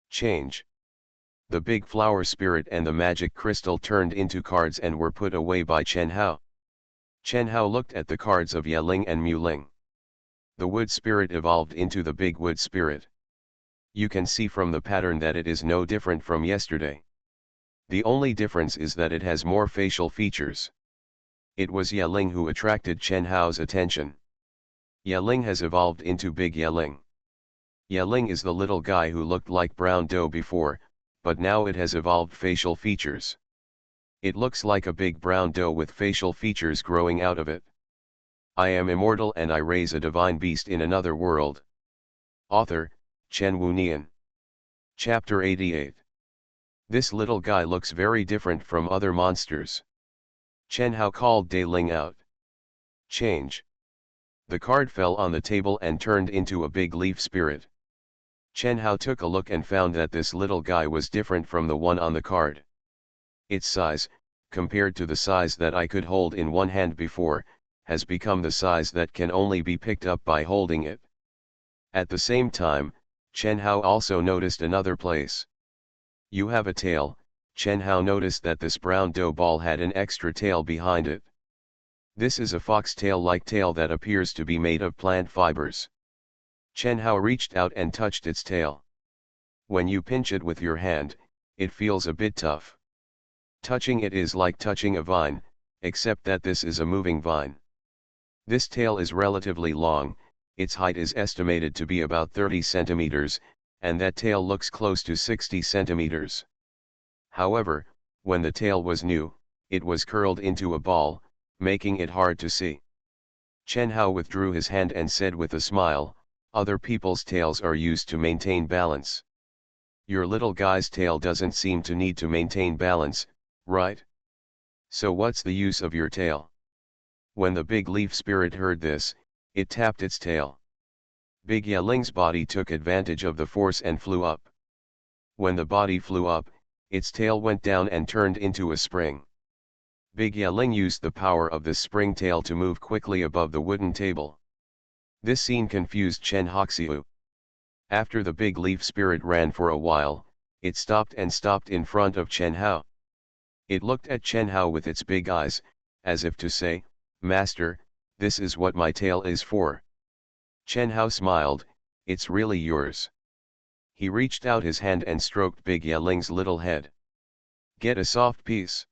Change. The big flower spirit and the magic crystal turned into cards and were put away by Chen Hao. Chen Hao looked at the cards of Yeling and Muling. The wood spirit evolved into the big wood spirit. You can see from the pattern that it is no different from yesterday. The only difference is that it has more facial features. It was Yeling who attracted Chen Hao's attention. Yeling has evolved into Big Yeling. Yeling is the little guy who looked like brown dough before, but now it has evolved facial features. It looks like a big brown dough with facial features growing out of it. I am immortal and I raise a divine beast in another world. Author, Chen Wunian. Chapter 88. This little guy looks very different from other monsters. Chen Hao called De Ling out. Change. The card fell on the table and turned into a big leaf spirit. Chen Hao took a look and found that this little guy was different from the one on the card. Its size, compared to the size that I could hold in one hand before, has become the size that can only be picked up by holding it. At the same time, Chen Hao also noticed another place. You have a tail. Chen Hao noticed that this brown dough ball had an extra tail behind it. This is a foxtail-like tail that appears to be made of plant fibers. Chen Hao reached out and touched its tail. When you pinch it with your hand, it feels a bit tough. Touching it is like touching a vine, except that this is a moving vine. This tail is relatively long, its height is estimated to be about 30 centimeters, and that tail looks close to 60 centimeters. However, when the tail was new, it was curled into a ball, making it hard to see. Chen Hao withdrew his hand and said with a smile, "Other people's tails are used to maintain balance. Your little guy's tail doesn't seem to need to maintain balance, right? So what's the use of your tail?" When the big leaf spirit heard this, it tapped its tail. Big Yeling's body took advantage of the force and flew up. When the body flew up, its tail went down and turned into a spring. Big Yeling used the power of this spring tail to move quickly above the wooden table. This scene confused Chen Hoxiu. After the big leaf spirit ran for a while, it stopped in front of Chen Hao. It looked at Chen Hao with its big eyes, as if to say, "Master, this is what my tail is for." Chen Hao smiled, "It's really yours." He reached out his hand and stroked Big Yeling's little head. "Get a soft piece."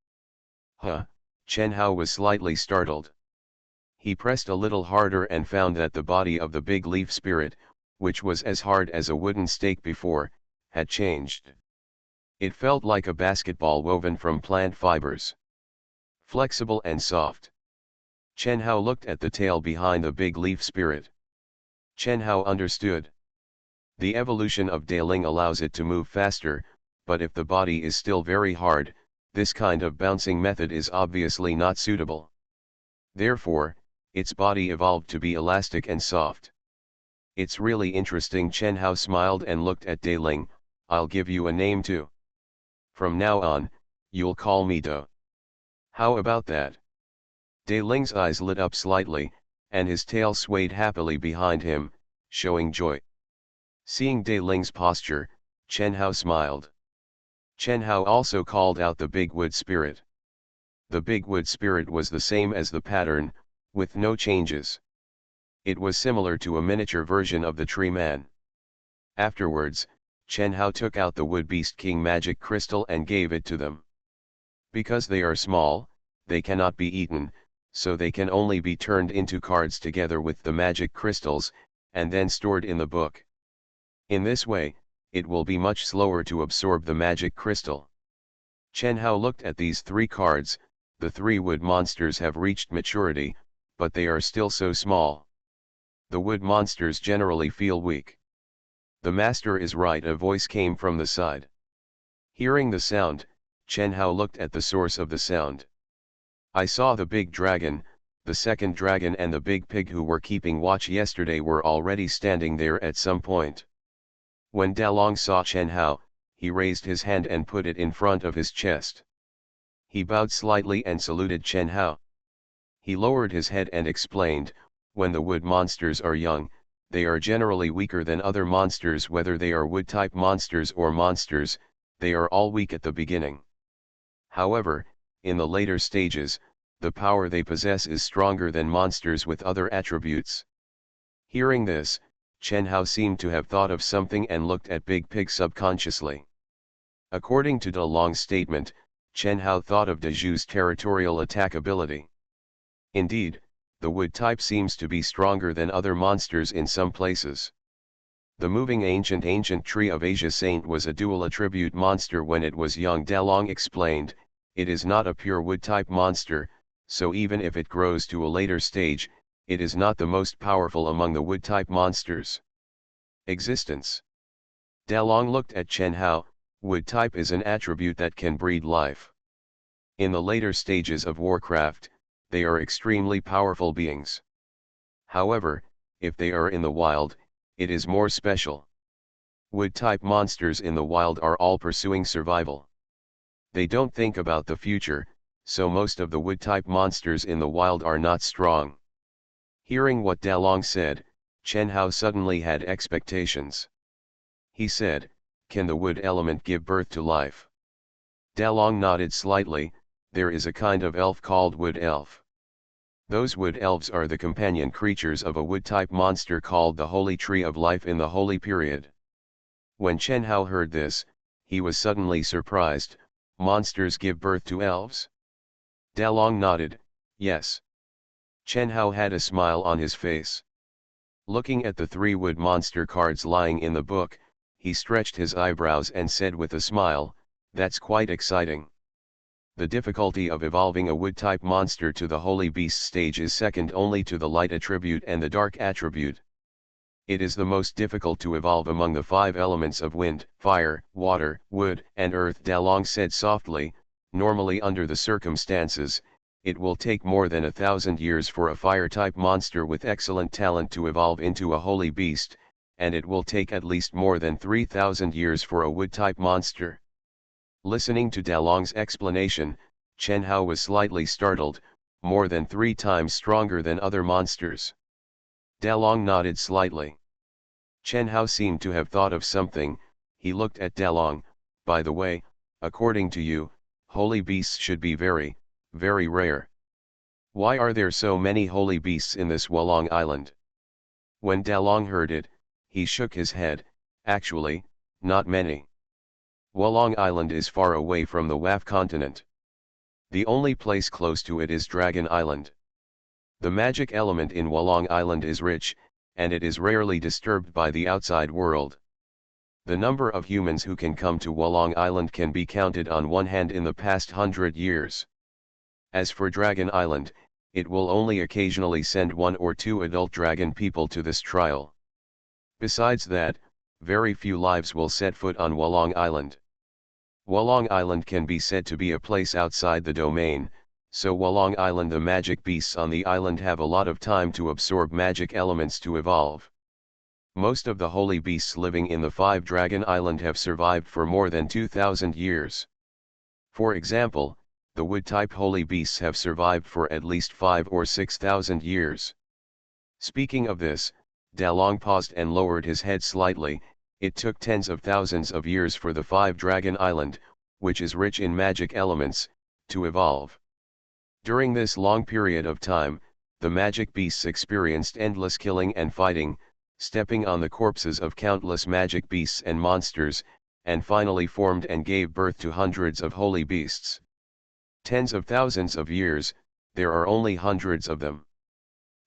Huh, Chen Hao was slightly startled. He pressed a little harder and found that the body of the big leaf spirit, which was as hard as a wooden stake before, had changed. It felt like a basketball woven from plant fibers. Flexible and soft. Chen Hao looked at the tail behind the big leaf spirit. Chen Hao understood. The evolution of De Ling allows it to move faster, but if the body is still very hard, this kind of bouncing method is obviously not suitable. Therefore, its body evolved to be elastic and soft. "It's really interesting." Chen Hao smiled and looked at De Ling. "I'll give you a name too. From now on, you'll call me Do. How about that?" De Ling's eyes lit up slightly, and his tail swayed happily behind him, showing joy. Seeing De Ling's posture, Chen Hao smiled. Chen Hao also called out the big wood spirit. The big wood spirit was the same as the pattern, with no changes. It was similar to a miniature version of the tree man. Afterwards, Chen Hao took out the Wood Beast King magic crystal and gave it to them. Because they are small, they cannot be eaten, so they can only be turned into cards together with the magic crystals, and then stored in the book. In this way, it will be much slower to absorb the magic crystal. Chen Hao looked at these three cards. The three wood monsters have reached maturity, but they are still so small. The wood monsters generally feel weak. The master is right, a voice came from the side. Hearing the sound, Chen Hao looked at the source of the sound. I saw the big dragon, the second dragon and the big pig who were keeping watch yesterday were already standing there at some point. When Dalong saw Chen Hao, he raised his hand and put it in front of his chest. He bowed slightly and saluted Chen Hao. He lowered his head and explained, when the wood monsters are young, they are generally weaker than other monsters, whether they are wood-type monsters or monsters, they are all weak at the beginning. However, in the later stages, the power they possess is stronger than monsters with other attributes. Hearing this, Chen Hao seemed to have thought of something and looked at Big Pig subconsciously. According to De Long's statement, Chen Hao thought of Deju's territorial attack ability. Indeed, the wood type seems to be stronger than other monsters in some places. The moving ancient tree of Asia Saint was a dual attribute monster when it was young. Dalong explained, it is not a pure wood type monster, so even if it grows to a later stage, it is not the most powerful among the wood type monsters. Existence. Dalong looked at Chen Hao. Wood type is an attribute that can breed life. In the later stages of Warcraft, they are extremely powerful beings. However, if they are in the wild, it is more special. Wood-type monsters in the wild are all pursuing survival. They don't think about the future, so most of the wood-type monsters in the wild are not strong. Hearing what Dalong said, Chen Hao suddenly had expectations. He said, "Can the wood element give birth to life?" Dalong nodded slightly. There is a kind of elf called wood elf. Those wood elves are the companion creatures of a wood-type monster called the Holy Tree of Life in the Holy Period. When Chen Hao heard this, he was suddenly surprised. Monsters give birth to elves? Dalong nodded, yes. Chen Hao had a smile on his face. Looking at the 3 wood monster cards lying in the book, he stretched his eyebrows and said with a smile, "That's quite exciting." The difficulty of evolving a wood-type monster to the Holy Beast stage is second only to the light attribute and the dark attribute. It is the most difficult to evolve among the 5 elements of wind, fire, water, wood, and earth. Dalong said softly, normally under the circumstances, it will take more than 1,000 years for a fire-type monster with excellent talent to evolve into a holy beast, and it will take at least more than 3,000 years for a wood-type monster. Listening to Dalong's explanation, Chen Hao was slightly startled, more than 3 times stronger than other monsters. Dalong nodded slightly. Chen Hao seemed to have thought of something. He looked at Dalong. By the way, according to you, holy beasts should be very, very rare. Why are there so many holy beasts in this Wolong Island? When Dalong heard it, he shook his head. Actually, not many. Wolong Island is far away from the WAF continent. The only place close to it is Dragon Island. The magic element in Wolong Island is rich, and it is rarely disturbed by the outside world. The number of humans who can come to Wolong Island can be counted on one hand in the past 100 years. As for Dragon Island, it will only occasionally send 1 or 2 adult dragon people to this trial. Besides that, very few lives will set foot on Wolong Island. Wolong Island can be said to be a place outside the domain, so Wolong Island, the magic beasts on the island have a lot of time to absorb magic elements to evolve. Most of the holy beasts living in the 5 Dragon Island have survived for more than 2,000 years. For example, the wood-type holy beasts have survived for at least 5 or 6,000 years. Speaking of this, Dalong paused and lowered his head slightly. It took tens of thousands of years for the 5 Dragon Island, which is rich in magic elements, to evolve. During this long period of time, the magic beasts experienced endless killing and fighting, stepping on the corpses of countless magic beasts and monsters, and finally formed and gave birth to hundreds of holy beasts. Tens of thousands of years, there are only hundreds of them.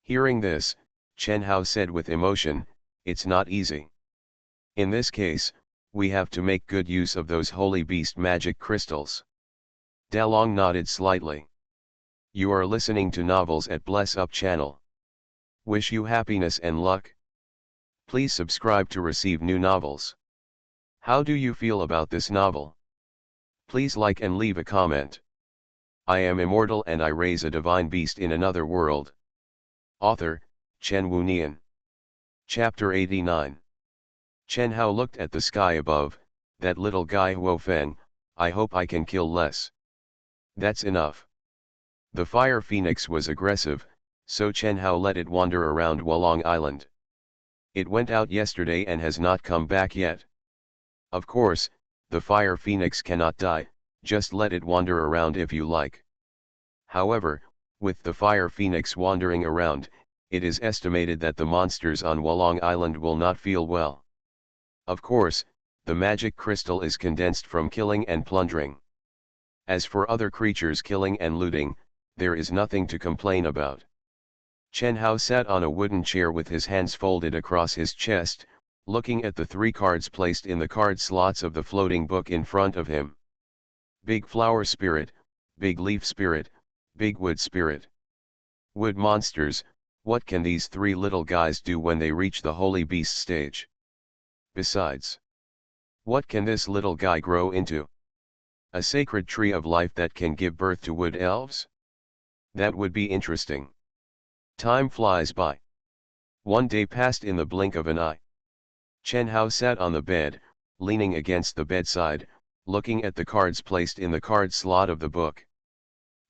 Hearing this, Chen Hao said with emotion, "It's not easy. In this case, we have to make good use of those holy beast magic crystals." Dalong nodded slightly. You are listening to novels at Bless Up channel. Wish you happiness and luck. Please subscribe to receive new novels. How do you feel about this novel? Please like and leave a comment. I am immortal and I raise a divine beast in another world. Author, Chen Wunian. Chapter 89. Chen Hao looked at the sky above. That little guy Huo Feng, I hope I can kill less. That's enough. The fire phoenix was aggressive, so Chen Hao let it wander around Wolong Island. It went out yesterday and has not come back yet. Of course, the fire phoenix cannot die, just let it wander around if you like. However, with the fire phoenix wandering around, it is estimated that the monsters on Wolong Island will not feel well. Of course, the magic crystal is condensed from killing and plundering. As for other creatures killing and looting, there is nothing to complain about. Chen Hao sat on a wooden chair with his hands folded across his chest, looking at the 3 cards placed in the card slots of the floating book in front of him. Big flower spirit, big leaf spirit, big wood spirit. Wood monsters, what can these 3 little guys do when they reach the holy beast stage? Besides, what can this little guy grow into? A sacred tree of life that can give birth to wood elves? That would be interesting. Time flies by. One day passed in the blink of an eye. Chen Hao sat on the bed, leaning against the bedside, looking at the cards placed in the card slot of the book.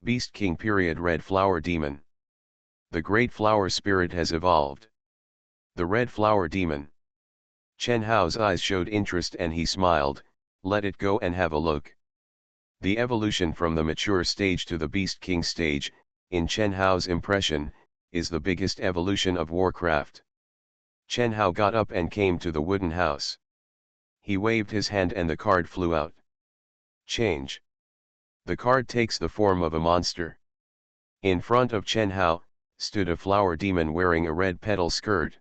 Beast King period Red Flower Demon. The Great Flower Spirit has evolved. The Red Flower Demon. Chen Hao's eyes showed interest and he smiled. Let it go and have a look. The evolution from the mature stage to the Beast King stage, in Chen Hao's impression, is the biggest evolution of Warcraft. Chen Hao got up and came to the wooden house. He waved his hand and the card flew out. Change. The card takes the form of a monster. In front of Chen Hao, stood a flower demon wearing a red petal skirt.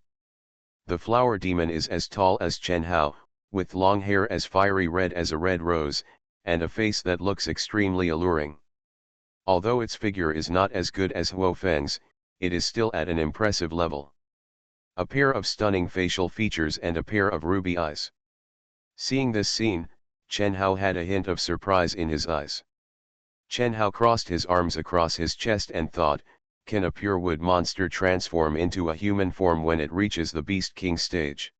The flower demon is as tall as Chen Hao, with long hair as fiery red as a red rose, and a face that looks extremely alluring. Although its figure is not as good as Huo Feng's, it is still at an impressive level. A pair of stunning facial features and a pair of ruby eyes. Seeing this scene, Chen Hao had a hint of surprise in his eyes. Chen Hao crossed his arms across his chest and thought, can a pure wood monster transform into a human form when it reaches the Beast King stage?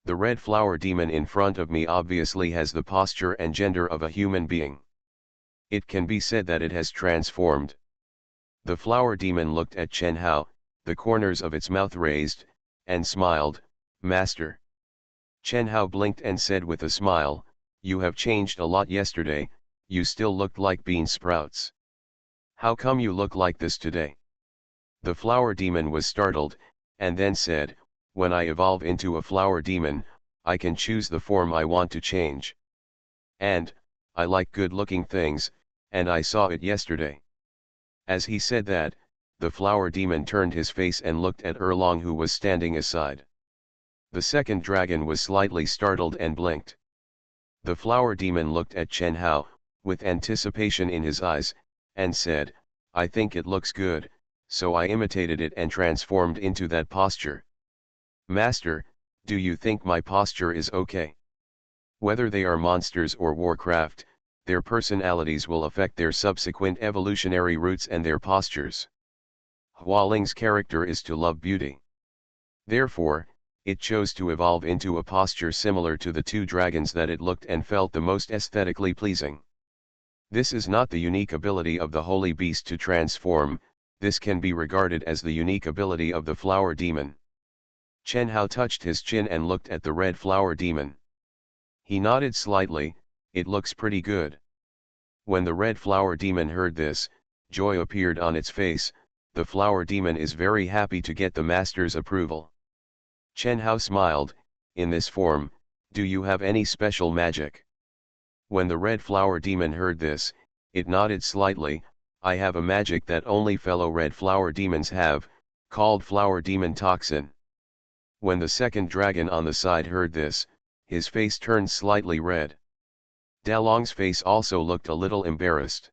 The red flower demon in front of me obviously has the posture and gender of a human being. It can be said that it has transformed. The flower demon looked at Chen Hao, the corners of its mouth raised, and smiled, Master. Chen Hao blinked and said with a smile, you have changed a lot yesterday, you still looked like bean sprouts. How come you look like this today? The flower demon was startled, and then said, when I evolve into a flower demon, I can choose the form I want to change. And, I like good-looking things, and I saw it yesterday. As he said that, the flower demon turned his face and looked at Erlong who was standing aside. The second dragon was slightly startled and blinked. The flower demon looked at Chen Hao, with anticipation in his eyes, and said, I think it looks good, so I imitated it and transformed into that posture. Master, do you think my posture is okay? Whether they are monsters or Warcraft, their personalities will affect their subsequent evolutionary routes and their postures. Hualing's character is to love beauty. Therefore, it chose to evolve into a posture similar to the 2 dragons that it looked and felt the most aesthetically pleasing. This is not the unique ability of the holy beast to transform, this can be regarded as the unique ability of the flower demon. Chen Hao touched his chin and looked at the red flower demon. He nodded slightly, it looks pretty good. When the red flower demon heard this, joy appeared on its face, the flower demon is very happy to get the master's approval. Chen Hao smiled, in this form, do you have any special magic? When the red flower demon heard this, it nodded slightly, I have a magic that only fellow red flower demons have, called flower demon toxin. When the second dragon on the side heard this, his face turned slightly red. Dalong's face also looked a little embarrassed.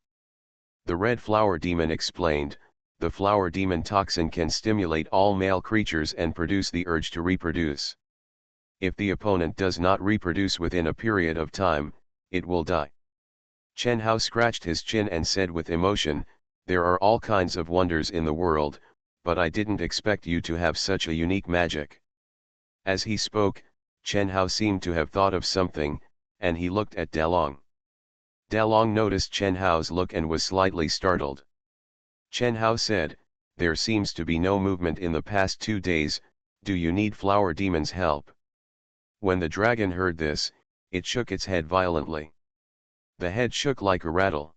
The red flower demon explained, the flower demon toxin can stimulate all male creatures and produce the urge to reproduce. If the opponent does not reproduce within a period of time, it will die. Chen Hao scratched his chin and said with emotion, "There are all kinds of wonders in the world, but I didn't expect you to have such a unique magic." As he spoke, Chen Hao seemed to have thought of something, and he looked at Dalong. Dalong noticed Chen Hao's look and was slightly startled. Chen Hao said, "There seems to be no movement in the past 2 days, do you need Flower Demon's help?" When the dragon heard this, it shook its head violently. The head shook like a rattle.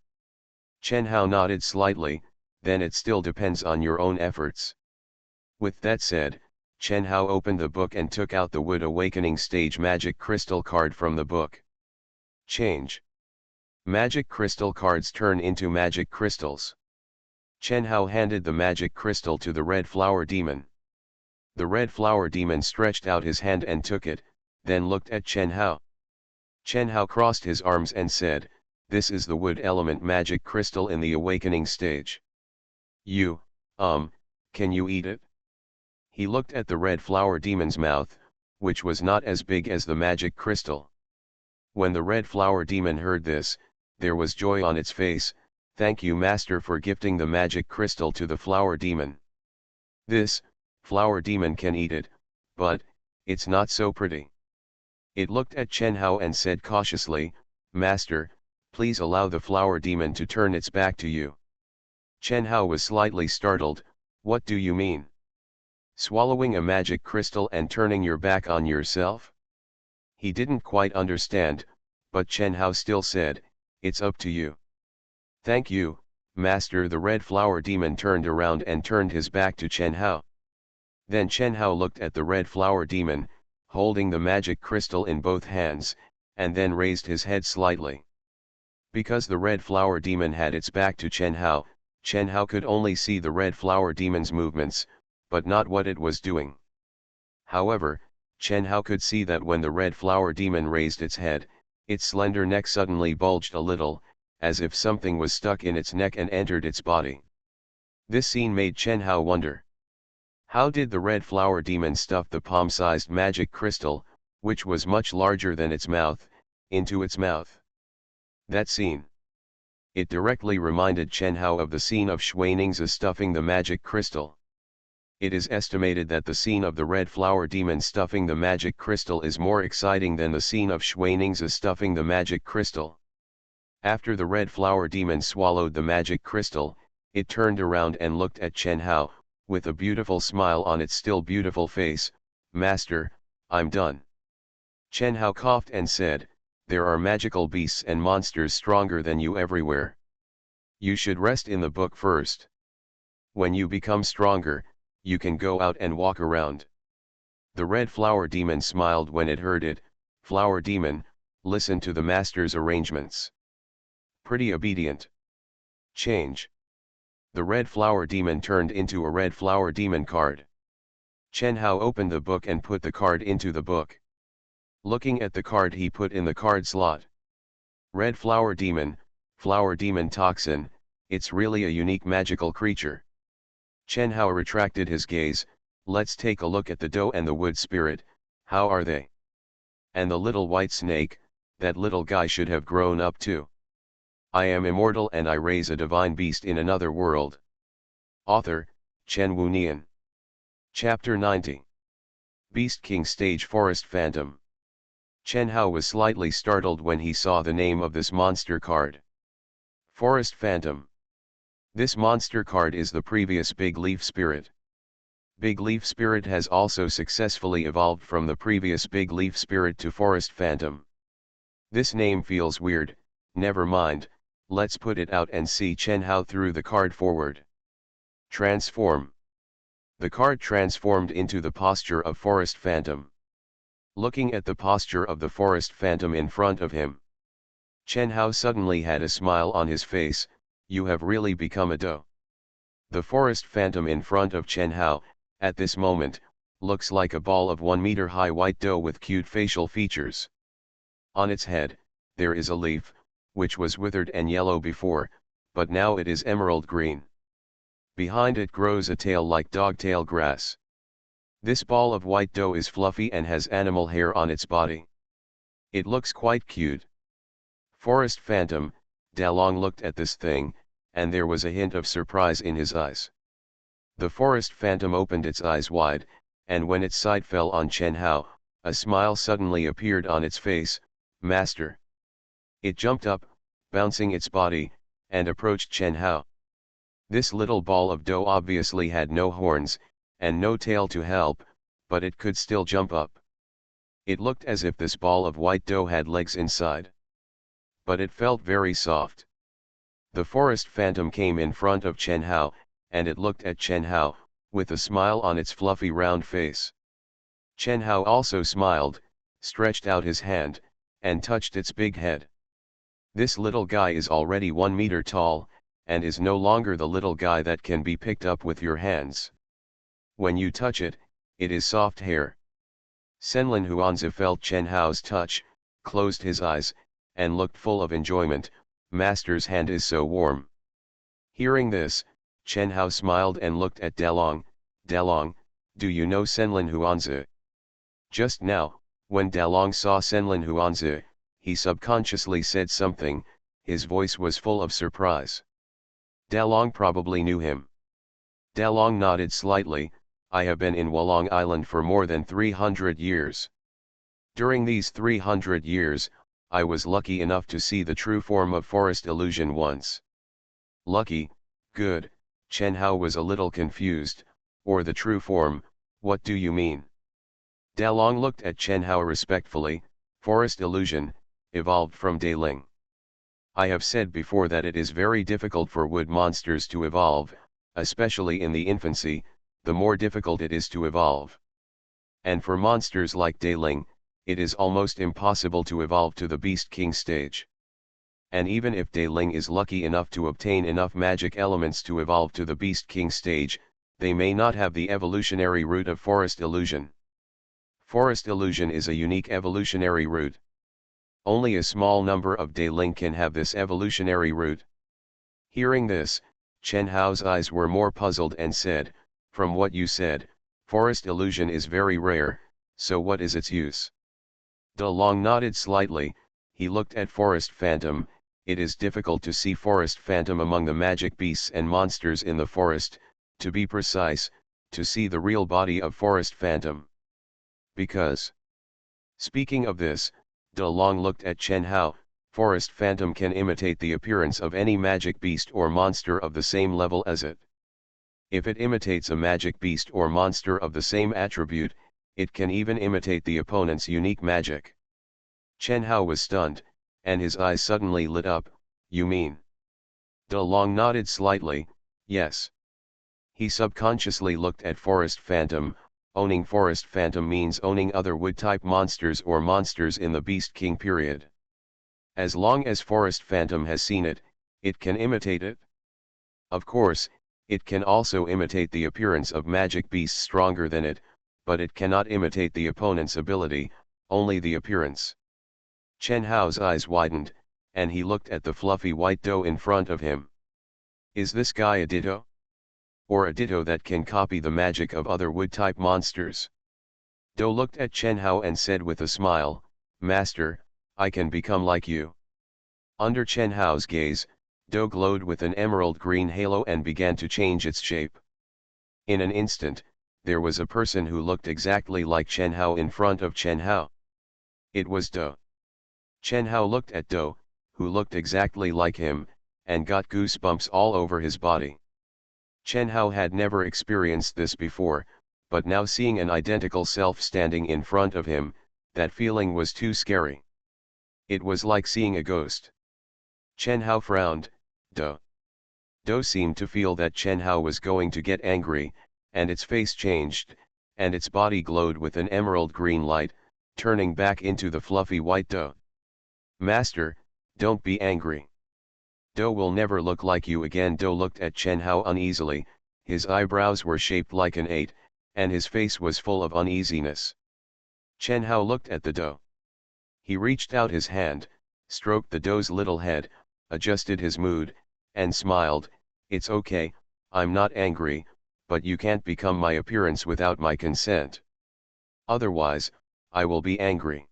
Chen Hao nodded slightly, "Then it still depends on your own efforts." With that said, Chen Hao opened the book and took out the Wood Awakening Stage Magic Crystal card from the book. Change. Magic crystal cards turn into magic crystals. Chen Hao handed the magic crystal to the Red Flower Demon. The Red Flower Demon stretched out his hand and took it, then looked at Chen Hao. Chen Hao crossed his arms and said, "This is the wood element magic crystal in the awakening stage. Can you eat it?" He looked at the Red Flower Demon's mouth, which was not as big as the magic crystal. When the Red Flower Demon heard this, there was joy on its face. "Thank you, Master, for gifting the magic crystal to the Flower Demon. This Flower Demon can eat it, but it's not so pretty." It looked at Chen Hao and said cautiously, "Master, please allow the Flower Demon to turn its back to you." Chen Hao was slightly startled. "What do you mean? Swallowing a magic crystal and turning your back on yourself?" He didn't quite understand, but Chen Hao still said, "It's up to you." "Thank you, Master." The Red Flower Demon turned around and turned his back to Chen Hao. Then Chen Hao looked at the Red Flower Demon, holding the magic crystal in both hands, and then raised his head slightly. Because the Red Flower Demon had its back to Chen Hao could only see the Red Flower Demon's movements, but not what it was doing. However, Chen Hao could see that when the Red Flower Demon raised its head, its slender neck suddenly bulged a little, as if something was stuck in its neck and entered its body. This scene made Chen Hao wonder. How did the Red Flower Demon stuff the palm-sized magic crystal, which was much larger than its mouth, into its mouth? That scene. It directly reminded Chen Hao of the scene of Shui Ningzi stuffing the magic crystal. It is estimated that the scene of the Red Flower Demon stuffing the magic crystal is more exciting than the scene of Shui Ningzi stuffing the magic crystal. After the Red Flower Demon swallowed the magic crystal, it turned around and looked at Chen Hao, with a beautiful smile on its still beautiful face. "Master, I'm done." Chen Hao coughed and said, "There are magical beasts and monsters stronger than you everywhere. You should rest in the book first. When you become stronger, you can go out and walk around." The Red Flower Demon smiled when it heard it. "Flower Demon, listen to the Master's arrangements." Pretty obedient. Change. The Red Flower Demon turned into a Red Flower Demon card. Chen Hao opened the book and put the card into the book. Looking at the card, he put in the card slot. Red Flower Demon Toxin, it's really a unique magical creature. Chen Hao retracted his gaze. "Let's take a look at the doe and the wood spirit, how are they? And the little white snake, that little guy should have grown up too. I am immortal and I raise a divine beast in another world." Author, Chen Wunian. Chapter 90. Beast King Stage Forest Phantom. Chen Hao was slightly startled when he saw the name of this monster card. Forest Phantom. This monster card is the previous Big Leaf Spirit. Big Leaf Spirit has also successfully evolved from the previous Big Leaf Spirit to Forest Phantom. This name feels weird. Never mind, let's put it out and see. Chen Hao threw the card forward. Transform. The card transformed into the posture of Forest Phantom. Looking at the posture of the Forest Phantom in front of him, Chen Hao suddenly had a smile on his face. "You have really become a doe." The Forest Phantom in front of Chen Hao, at this moment, looks like a ball of 1 meter high white doe with cute facial features. On its head, there is a leaf, which was withered and yellow before, but now it is emerald green. Behind it grows a tail like dogtail grass. This ball of white dough is fluffy and has animal hair on its body. It looks quite cute. Forest Phantom, Dalong looked at this thing, and there was a hint of surprise in his eyes. The Forest Phantom opened its eyes wide, and when its sight fell on Chen Hao, a smile suddenly appeared on its face. Master. It jumped up, bouncing its body, and approached Chen Hao. This little ball of dough obviously had no horns, and no tail to help, but it could still jump up. It looked as if this ball of white dough had legs inside. But it felt very soft. The Forest Phantom came in front of Chen Hao, and it looked at Chen Hao, with a smile on its fluffy round face. Chen Hao also smiled, stretched out his hand, and touched its big head. This little guy is already 1 meter tall, and is no longer the little guy that can be picked up with your hands. When you touch it, it is soft hair. Senlin Huanzi felt Chen Hao's touch, closed his eyes, and looked full of enjoyment. Master's hand is so warm. Hearing this, Chen Hao smiled and looked at Dalong. Dalong, do you know Senlin Huanzi? Just now, when Dalong saw Senlin Huanzi, he subconsciously said something. His voice was full of surprise. Dalong probably knew him. Dalong nodded slightly. I have been in Wolong Island for more than 300 years. During these 300 years, I was lucky enough to see the true form of forest illusion once. Lucky, good. Chen Hao was a little confused. Or the true form, what do you mean? Dalong looked at Chen Hao respectfully. Forest illusion, evolved from Daling. I have said before that it is very difficult for wood monsters to evolve, especially in the infancy. The more difficult it is to evolve. And for monsters like Daling, it is almost impossible to evolve to the Beast King stage. And even if Daling is lucky enough to obtain enough magic elements to evolve to the Beast King stage, they may not have the evolutionary route of Forest Illusion. Forest Illusion is a unique evolutionary route. Only a small number of Daling can have this evolutionary route. Hearing this, Chen Hao's eyes were more puzzled and said, from what you said, Forest Illusion is very rare, so what is its use? Dalong nodded slightly. He looked at Forest Phantom. It is difficult to see Forest Phantom among the magic beasts and monsters in the forest, to be precise, to see the real body of Forest Phantom. Because. Speaking of this, Dalong looked at Chen Hao. Forest Phantom can imitate the appearance of any magic beast or monster of the same level as it. If it imitates a magic beast or monster of the same attribute, it can even imitate the opponent's unique magic. Chen Hao was stunned, and his eyes suddenly lit up. You mean? Dalong nodded slightly. Yes. He subconsciously looked at Forest Phantom. Owning Forest Phantom means owning other wood-type monsters or monsters in the Beast King period. As long as Forest Phantom has seen it, it can imitate it. Of course, it can also imitate the appearance of magic beasts stronger than it, but it cannot imitate the opponent's ability, only the appearance. Chen Hao's eyes widened, and he looked at the fluffy white dough in front of him. Is this guy a ditto? Or a ditto that can copy the magic of other wood-type monsters? Dough looked at Chen Hao and said with a smile, Master, I can become like you. Under Chen Hao's gaze, Dough glowed with an emerald green halo and began to change its shape. In an instant, there was a person who looked exactly like Chen Hao in front of Chen Hao. It was Dough. Chen Hao looked at Dough, who looked exactly like him, and got goosebumps all over his body. Chen Hao had never experienced this before, but now seeing an identical self standing in front of him, that feeling was too scary. It was like seeing a ghost. Chen Hao frowned. Dough seemed to feel that Chen Hao was going to get angry, and its face changed, and its body glowed with an emerald green light, turning back into the fluffy white dough. Master, don't be angry. Dough will never look like you again. Dough looked at Chen Hao uneasily. His eyebrows were shaped like an 8, and his face was full of uneasiness. Chen Hao looked at the dough. He reached out his hand, stroked the dough's little head, adjusted his mood, and smiled. It's okay, I'm not angry, but you can't become my appearance without my consent. Otherwise, I will be angry.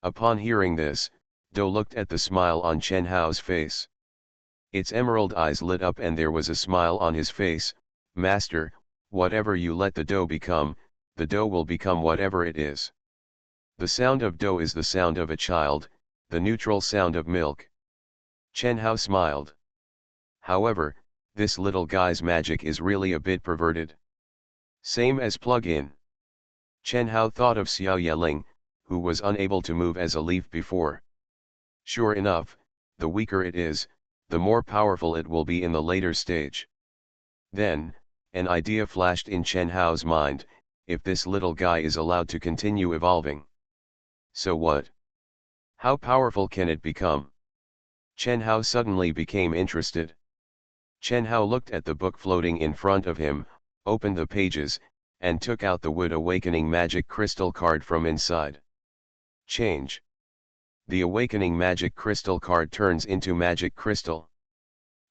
Upon hearing this, Do looked at the smile on Chen Hao's face. Its emerald eyes lit up and there was a smile on his face. Master, whatever you let the dough become, the dough will become whatever it is. The sound of dough is the sound of a child, the neutral sound of milk. Chen Hao smiled. However, this little guy's magic is really a bit perverted. Same as plug-in. Chen Hao thought of Xiao Yeling, who was unable to move as a leaf before. Sure enough, the weaker it is, the more powerful it will be in the later stage. Then, an idea flashed in Chen Hao's mind: if this little guy is allowed to continue evolving. So what? How powerful can it become? Chen Hao suddenly became interested. Chen Hao looked at the book floating in front of him, opened the pages, and took out the Wood Awakening Magic Crystal card from inside. Change. The Awakening Magic Crystal card turns into Magic Crystal.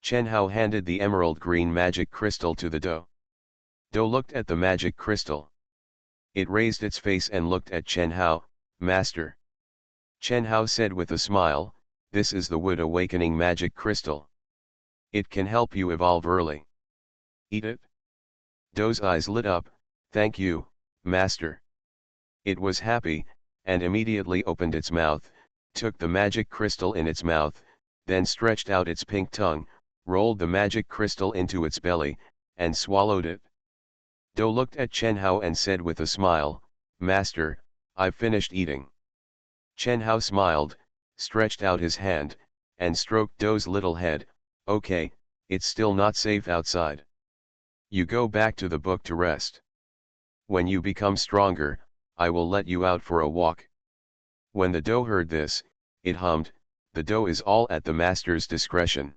Chen Hao handed the emerald green Magic Crystal to the Do. Do looked at the Magic Crystal. It raised its face and looked at Chen Hao. Master. Chen Hao said with a smile, this is the Wood Awakening Magic Crystal. It can help you evolve early. Eat it? Do's eyes lit up. Thank you, Master. It was happy, and immediately opened its mouth, took the magic crystal in its mouth, then stretched out its pink tongue, rolled the magic crystal into its belly, and swallowed it. Do looked at Chen Hao and said with a smile, Master, I've finished eating. Chen Hao smiled, stretched out his hand, and stroked Do's little head. Okay, it's still not safe outside. You go back to the book to rest. When you become stronger, I will let you out for a walk. When the Do heard this, it hummed, the Do is all at the master's discretion.